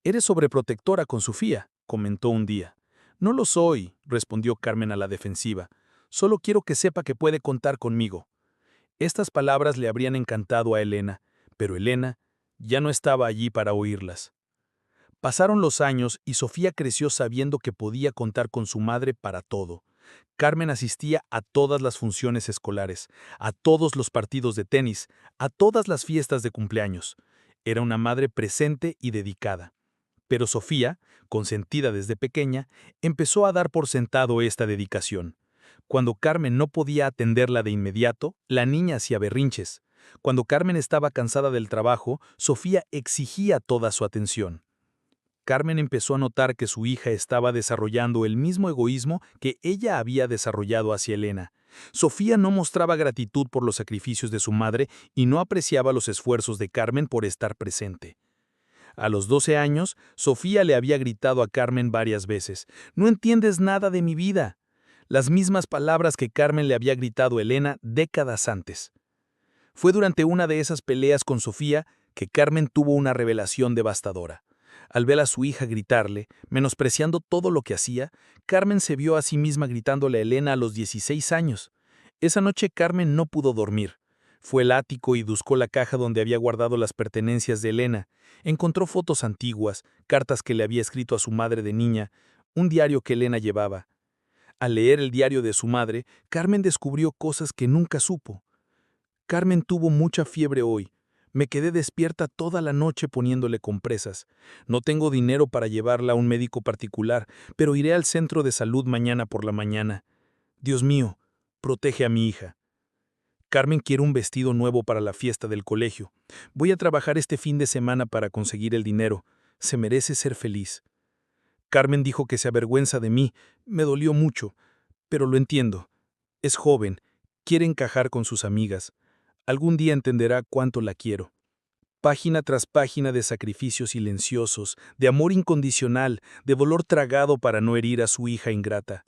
«Eres sobreprotectora con Sofía», comentó un día. «No lo soy», respondió Carmen a la defensiva. «Solo quiero que sepa que puede contar conmigo». Estas palabras le habrían encantado a Elena, pero Elena ya no estaba allí para oírlas. Pasaron los años y Sofía creció sabiendo que podía contar con su madre para todo. Carmen asistía a todas las funciones escolares, a todos los partidos de tenis, a todas las fiestas de cumpleaños. Era una madre presente y dedicada. Pero Sofía, consentida desde pequeña, empezó a dar por sentado esta dedicación. Cuando Carmen no podía atenderla de inmediato, la niña hacía berrinches. Cuando Carmen estaba cansada del trabajo, Sofía exigía toda su atención. Carmen empezó a notar que su hija estaba desarrollando el mismo egoísmo que ella había desarrollado hacia Elena. Sofía no mostraba gratitud por los sacrificios de su madre y no apreciaba los esfuerzos de Carmen por estar presente. A los 12 años, Sofía le había gritado a Carmen varias veces: «No entiendes nada de mi vida». Las mismas palabras que Carmen le había gritado a Elena décadas antes. Fue durante una de esas peleas con Sofía que Carmen tuvo una revelación devastadora. Al ver a su hija gritarle, menospreciando todo lo que hacía, Carmen se vio a sí misma gritándole a Elena a los 16 años. Esa noche Carmen no pudo dormir. Fue al ático y buscó la caja donde había guardado las pertenencias de Elena. Encontró fotos antiguas, cartas que le había escrito a su madre de niña, un diario que Elena llevaba. Al leer el diario de su madre, Carmen descubrió cosas que nunca supo. «Carmen tuvo mucha fiebre hoy. Me quedé despierta toda la noche poniéndole compresas. No tengo dinero para llevarla a un médico particular, pero iré al centro de salud mañana por la mañana. Dios mío, protege a mi hija. Carmen quiere un vestido nuevo para la fiesta del colegio. Voy a trabajar este fin de semana para conseguir el dinero. Se merece ser feliz». Carmen dijo que se avergüenza de mí. Me dolió mucho, pero lo entiendo. Es joven, quiere encajar con sus amigas. Algún día entenderá cuánto la quiero. Página tras página de sacrificios silenciosos, de amor incondicional, de dolor tragado para no herir a su hija ingrata.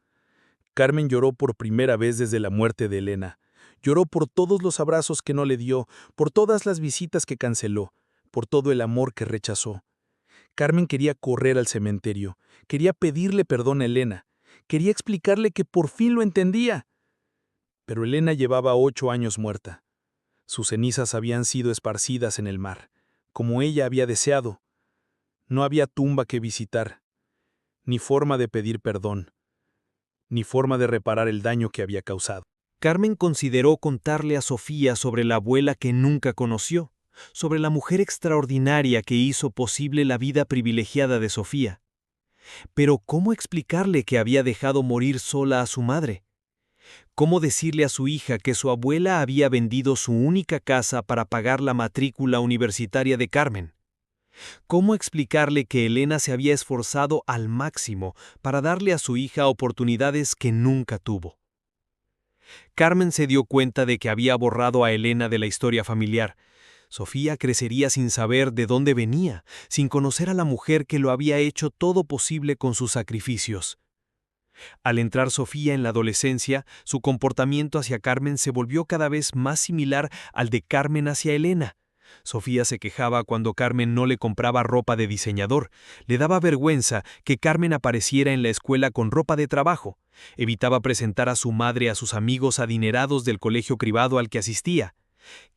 Carmen lloró por primera vez desde la muerte de Elena. Lloró por todos los abrazos que no le dio, por todas las visitas que canceló, por todo el amor que rechazó. Carmen quería correr al cementerio, quería pedirle perdón a Elena, quería explicarle que por fin lo entendía. Pero Elena llevaba 8 años muerta. Sus cenizas habían sido esparcidas en el mar, como ella había deseado. No había tumba que visitar, ni forma de pedir perdón, ni forma de reparar el daño que había causado. Carmen consideró contarle a Sofía sobre la abuela que nunca conoció, sobre la mujer extraordinaria que hizo posible la vida privilegiada de Sofía. Pero ¿cómo explicarle que había dejado morir sola a su madre? ¿Cómo decirle a su hija que su abuela había vendido su única casa para pagar la matrícula universitaria de Carmen? ¿Cómo explicarle que Elena se había esforzado al máximo para darle a su hija oportunidades que nunca tuvo? Carmen se dio cuenta de que había borrado a Elena de la historia familiar. Sofía crecería sin saber de dónde venía, sin conocer a la mujer que lo había hecho todo posible con sus sacrificios. Al entrar Sofía en la adolescencia, su comportamiento hacia Carmen se volvió cada vez más similar al de Carmen hacia Elena. Sofía se quejaba cuando Carmen no le compraba ropa de diseñador. Le daba vergüenza que Carmen apareciera en la escuela con ropa de trabajo. Evitaba presentar a su madre a sus amigos adinerados del colegio privado al que asistía.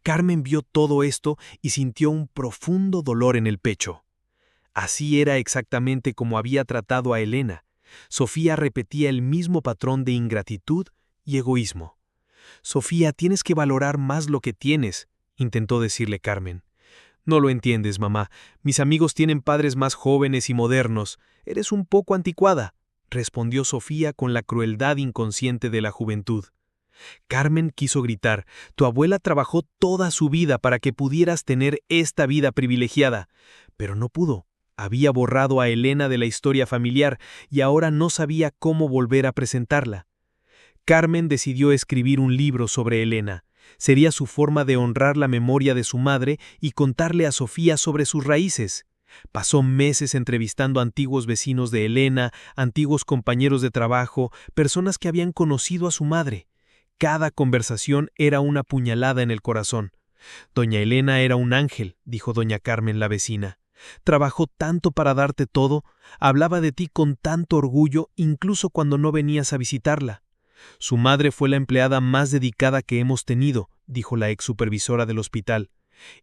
Carmen vio todo esto y sintió un profundo dolor en el pecho. Así era exactamente como había tratado a Elena. Sofía repetía el mismo patrón de ingratitud y egoísmo. «Sofía, tienes que valorar más lo que tienes», intentó decirle Carmen. «No lo entiendes, mamá. Mis amigos tienen padres más jóvenes y modernos. Eres un poco anticuada», respondió Sofía con la crueldad inconsciente de la juventud. Carmen quiso gritar: «Tu abuela trabajó toda su vida para que pudieras tener esta vida privilegiada», pero no pudo. Había borrado a Elena de la historia familiar y ahora no sabía cómo volver a presentarla. Carmen decidió escribir un libro sobre Elena. Sería su forma de honrar la memoria de su madre y contarle a Sofía sobre sus raíces. Pasó meses entrevistando a antiguos vecinos de Elena, antiguos compañeros de trabajo, personas que habían conocido a su madre. Cada conversación era una puñalada en el corazón. «Doña Elena era un ángel», dijo doña Carmen, la vecina. «Trabajó tanto para darte todo, hablaba de ti con tanto orgullo incluso cuando no venías a visitarla. Su madre fue la empleada más dedicada que hemos tenido», dijo la ex supervisora del hospital.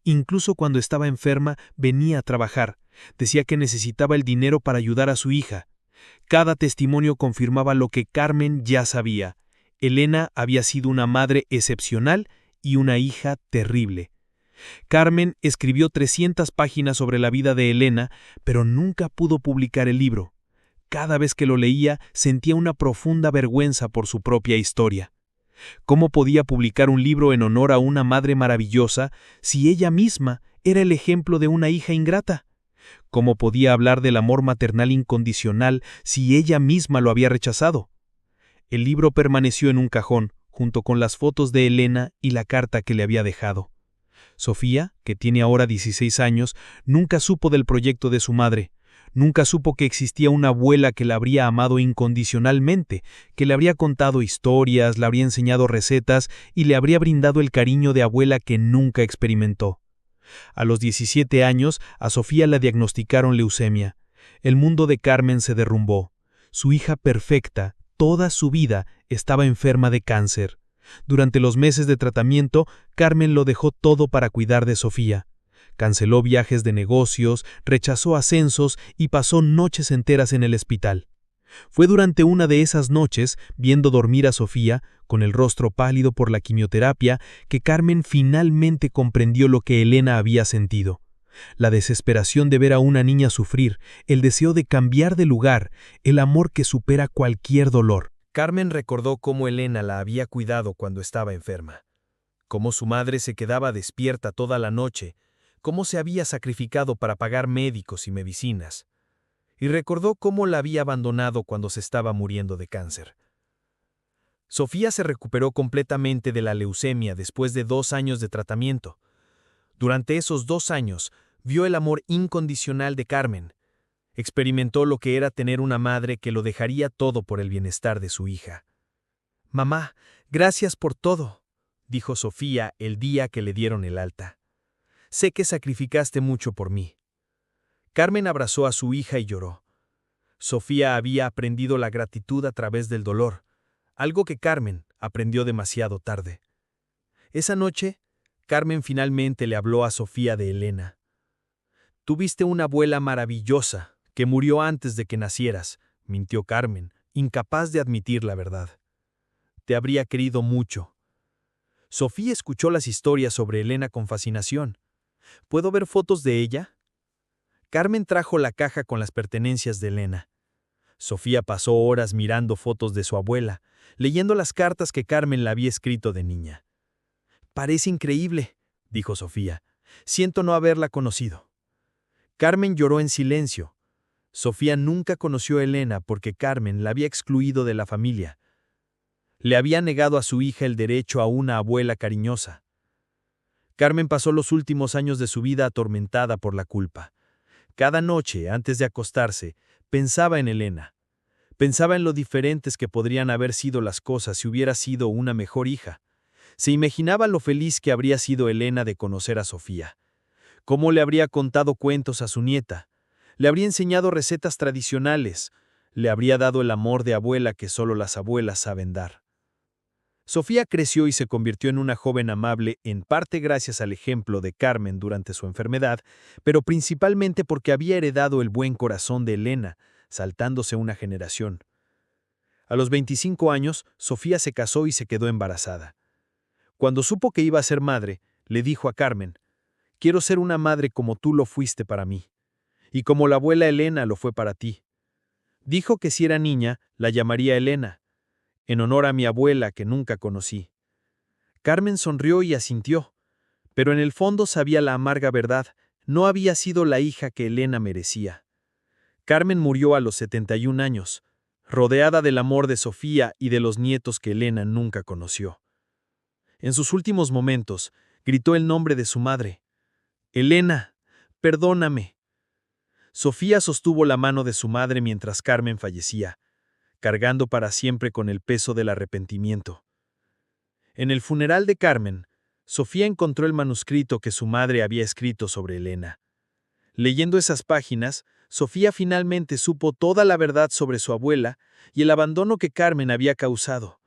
«Incluso cuando estaba enferma venía a trabajar. Decía que necesitaba el dinero para ayudar a su hija». Cada testimonio confirmaba lo que Carmen ya sabía. Elena había sido una madre excepcional y una hija terrible. Carmen escribió 300 páginas sobre la vida de Elena, pero nunca pudo publicar el libro. Cada vez que lo leía, sentía una profunda vergüenza por su propia historia. ¿Cómo podía publicar un libro en honor a una madre maravillosa si ella misma era el ejemplo de una hija ingrata? ¿Cómo podía hablar del amor maternal incondicional si ella misma lo había rechazado? El libro permaneció en un cajón, junto con las fotos de Elena y la carta que le había dejado. Sofía, que tiene ahora 16 años, nunca supo del proyecto de su madre. Nunca supo que existía una abuela que la habría amado incondicionalmente, que le habría contado historias, le habría enseñado recetas y le habría brindado el cariño de abuela que nunca experimentó. A los 17 años, a Sofía le diagnosticaron leucemia. El mundo de Carmen se derrumbó. Su hija perfecta, toda su vida, estaba enferma de cáncer. Durante los meses de tratamiento, Carmen lo dejó todo para cuidar de Sofía. Canceló viajes de negocios, rechazó ascensos y pasó noches enteras en el hospital. Fue durante una de esas noches, viendo dormir a Sofía, con el rostro pálido por la quimioterapia, que Carmen finalmente comprendió lo que Elena había sentido. La desesperación de ver a una niña sufrir, el deseo de cambiar de lugar, el amor que supera cualquier dolor. Carmen recordó cómo Elena la había cuidado cuando estaba enferma, cómo su madre se quedaba despierta toda la noche, cómo se había sacrificado para pagar médicos y medicinas, y recordó cómo la había abandonado cuando se estaba muriendo de cáncer. Sofía se recuperó completamente de la leucemia después de 2 años de tratamiento. Durante esos 2 años, vio el amor incondicional de Carmen. Experimentó lo que era tener una madre que lo dejaría todo por el bienestar de su hija. «Mamá, gracias por todo», dijo Sofía el día que le dieron el alta. «Sé que sacrificaste mucho por mí». Carmen abrazó a su hija y lloró. Sofía había aprendido la gratitud a través del dolor, algo que Carmen aprendió demasiado tarde. Esa noche, Carmen finalmente le habló a Sofía de Elena. «Tuviste una abuela maravillosa, que murió antes de que nacieras», mintió Carmen, incapaz de admitir la verdad. «Te habría querido mucho». Sofía escuchó las historias sobre Elena con fascinación. ¿Puedo ver fotos de ella? Carmen trajo la caja con las pertenencias de Elena. Sofía pasó horas mirando fotos de su abuela, leyendo las cartas que Carmen le había escrito de niña. «Parece increíble», dijo Sofía. «Siento no haberla conocido». Carmen lloró en silencio. Sofía nunca conoció a Elena porque Carmen la había excluido de la familia. Le había negado a su hija el derecho a una abuela cariñosa. Carmen pasó los últimos años de su vida atormentada por la culpa. Cada noche, antes de acostarse, pensaba en Elena. Pensaba en lo diferentes que podrían haber sido las cosas si hubiera sido una mejor hija. Se imaginaba lo feliz que habría sido Elena de conocer a Sofía. Cómo le habría contado cuentos a su nieta. Le habría enseñado recetas tradicionales. Le habría dado el amor de abuela que solo las abuelas saben dar. Sofía creció y se convirtió en una joven amable, en parte gracias al ejemplo de Carmen durante su enfermedad, pero principalmente porque había heredado el buen corazón de Elena, saltándose una generación. A los 25 años, Sofía se casó y se quedó embarazada. Cuando supo que iba a ser madre, le dijo a Carmen: «Quiero ser una madre como tú lo fuiste para mí, y como la abuela Elena lo fue para ti». Dijo que si era niña, la llamaría Elena, en honor a mi abuela que nunca conocí. Carmen sonrió y asintió, pero en el fondo sabía la amarga verdad: no había sido la hija que Elena merecía. Carmen murió a los 71 años, rodeada del amor de Sofía y de los nietos que Elena nunca conoció. En sus últimos momentos, gritó el nombre de su madre: «Elena, perdóname». Sofía sostuvo la mano de su madre mientras Carmen fallecía, cargando para siempre con el peso del arrepentimiento. En el funeral de Carmen, Sofía encontró el manuscrito que su madre había escrito sobre Elena. Leyendo esas páginas, Sofía finalmente supo toda la verdad sobre su abuela y el abandono que Carmen había causado.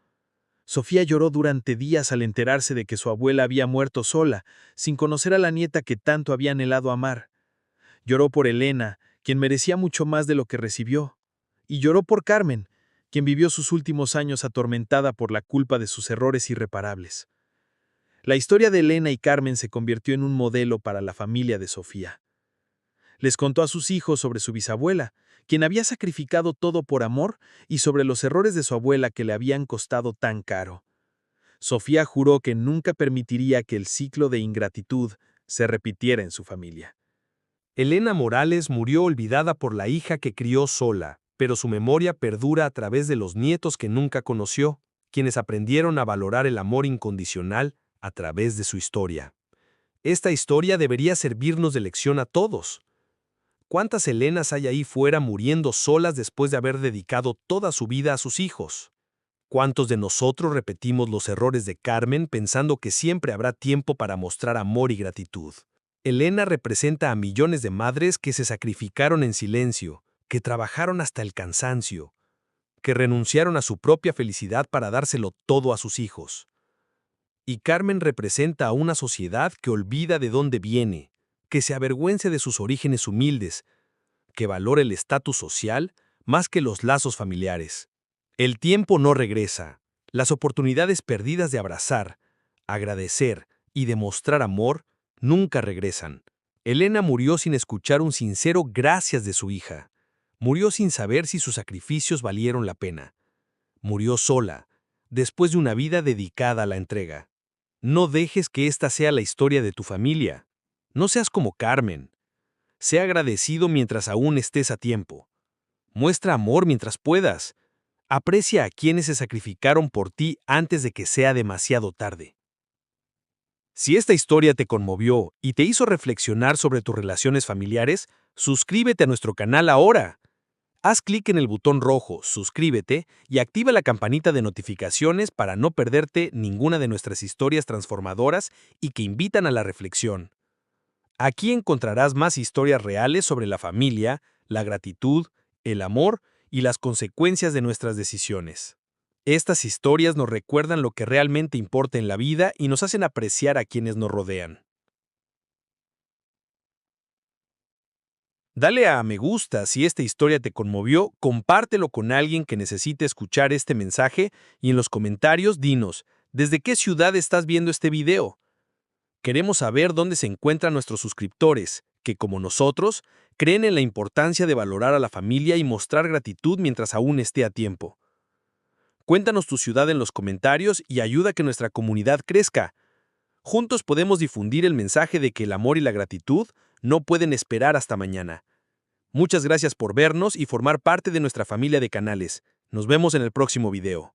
Sofía lloró durante días al enterarse de que su abuela había muerto sola, sin conocer a la nieta que tanto había anhelado amar. Lloró por Elena, quien merecía mucho más de lo que recibió. Y lloró por Carmen, quien vivió sus últimos años atormentada por la culpa de sus errores irreparables. La historia de Elena y Carmen se convirtió en un modelo para la familia de Sofía. Les contó a sus hijos sobre su bisabuela, quien había sacrificado todo por amor, y sobre los errores de su abuela que le habían costado tan caro. Sofía juró que nunca permitiría que el ciclo de ingratitud se repitiera en su familia. Elena Morales murió olvidada por la hija que crió sola, pero su memoria perdura a través de los nietos que nunca conoció, quienes aprendieron a valorar el amor incondicional a través de su historia. Esta historia debería servirnos de lección a todos. ¿Cuántas Elenas hay ahí fuera muriendo solas después de haber dedicado toda su vida a sus hijos? ¿Cuántos de nosotros repetimos los errores de Carmen pensando que siempre habrá tiempo para mostrar amor y gratitud? Elena representa a millones de madres que se sacrificaron en silencio, que trabajaron hasta el cansancio, que renunciaron a su propia felicidad para dárselo todo a sus hijos. Y Carmen representa a una sociedad que olvida de dónde viene, que se avergüence de sus orígenes humildes, que valore el estatus social más que los lazos familiares. El tiempo no regresa. Las oportunidades perdidas de abrazar, agradecer y demostrar amor nunca regresan. Elena murió sin escuchar un sincero gracias de su hija. Murió sin saber si sus sacrificios valieron la pena. Murió sola, después de una vida dedicada a la entrega. No dejes que esta sea la historia de tu familia. No seas como Carmen. Sé agradecido mientras aún estés a tiempo. Muestra amor mientras puedas. Aprecia a quienes se sacrificaron por ti antes de que sea demasiado tarde. Si esta historia te conmovió y te hizo reflexionar sobre tus relaciones familiares, suscríbete a nuestro canal ahora. Haz clic en el botón rojo Suscríbete y activa la campanita de notificaciones para no perderte ninguna de nuestras historias transformadoras y que invitan a la reflexión. Aquí encontrarás más historias reales sobre la familia, la gratitud, el amor y las consecuencias de nuestras decisiones. Estas historias nos recuerdan lo que realmente importa en la vida y nos hacen apreciar a quienes nos rodean. Dale a me gusta si esta historia te conmovió, compártelo con alguien que necesite escuchar este mensaje y en los comentarios dinos, ¿desde qué ciudad estás viendo este video? Queremos saber dónde se encuentran nuestros suscriptores, que como nosotros, creen en la importancia de valorar a la familia y mostrar gratitud mientras aún esté a tiempo. Cuéntanos tu ciudad en los comentarios y ayuda a que nuestra comunidad crezca. Juntos podemos difundir el mensaje de que el amor y la gratitud no pueden esperar hasta mañana. Muchas gracias por vernos y formar parte de nuestra familia de canales. Nos vemos en el próximo video.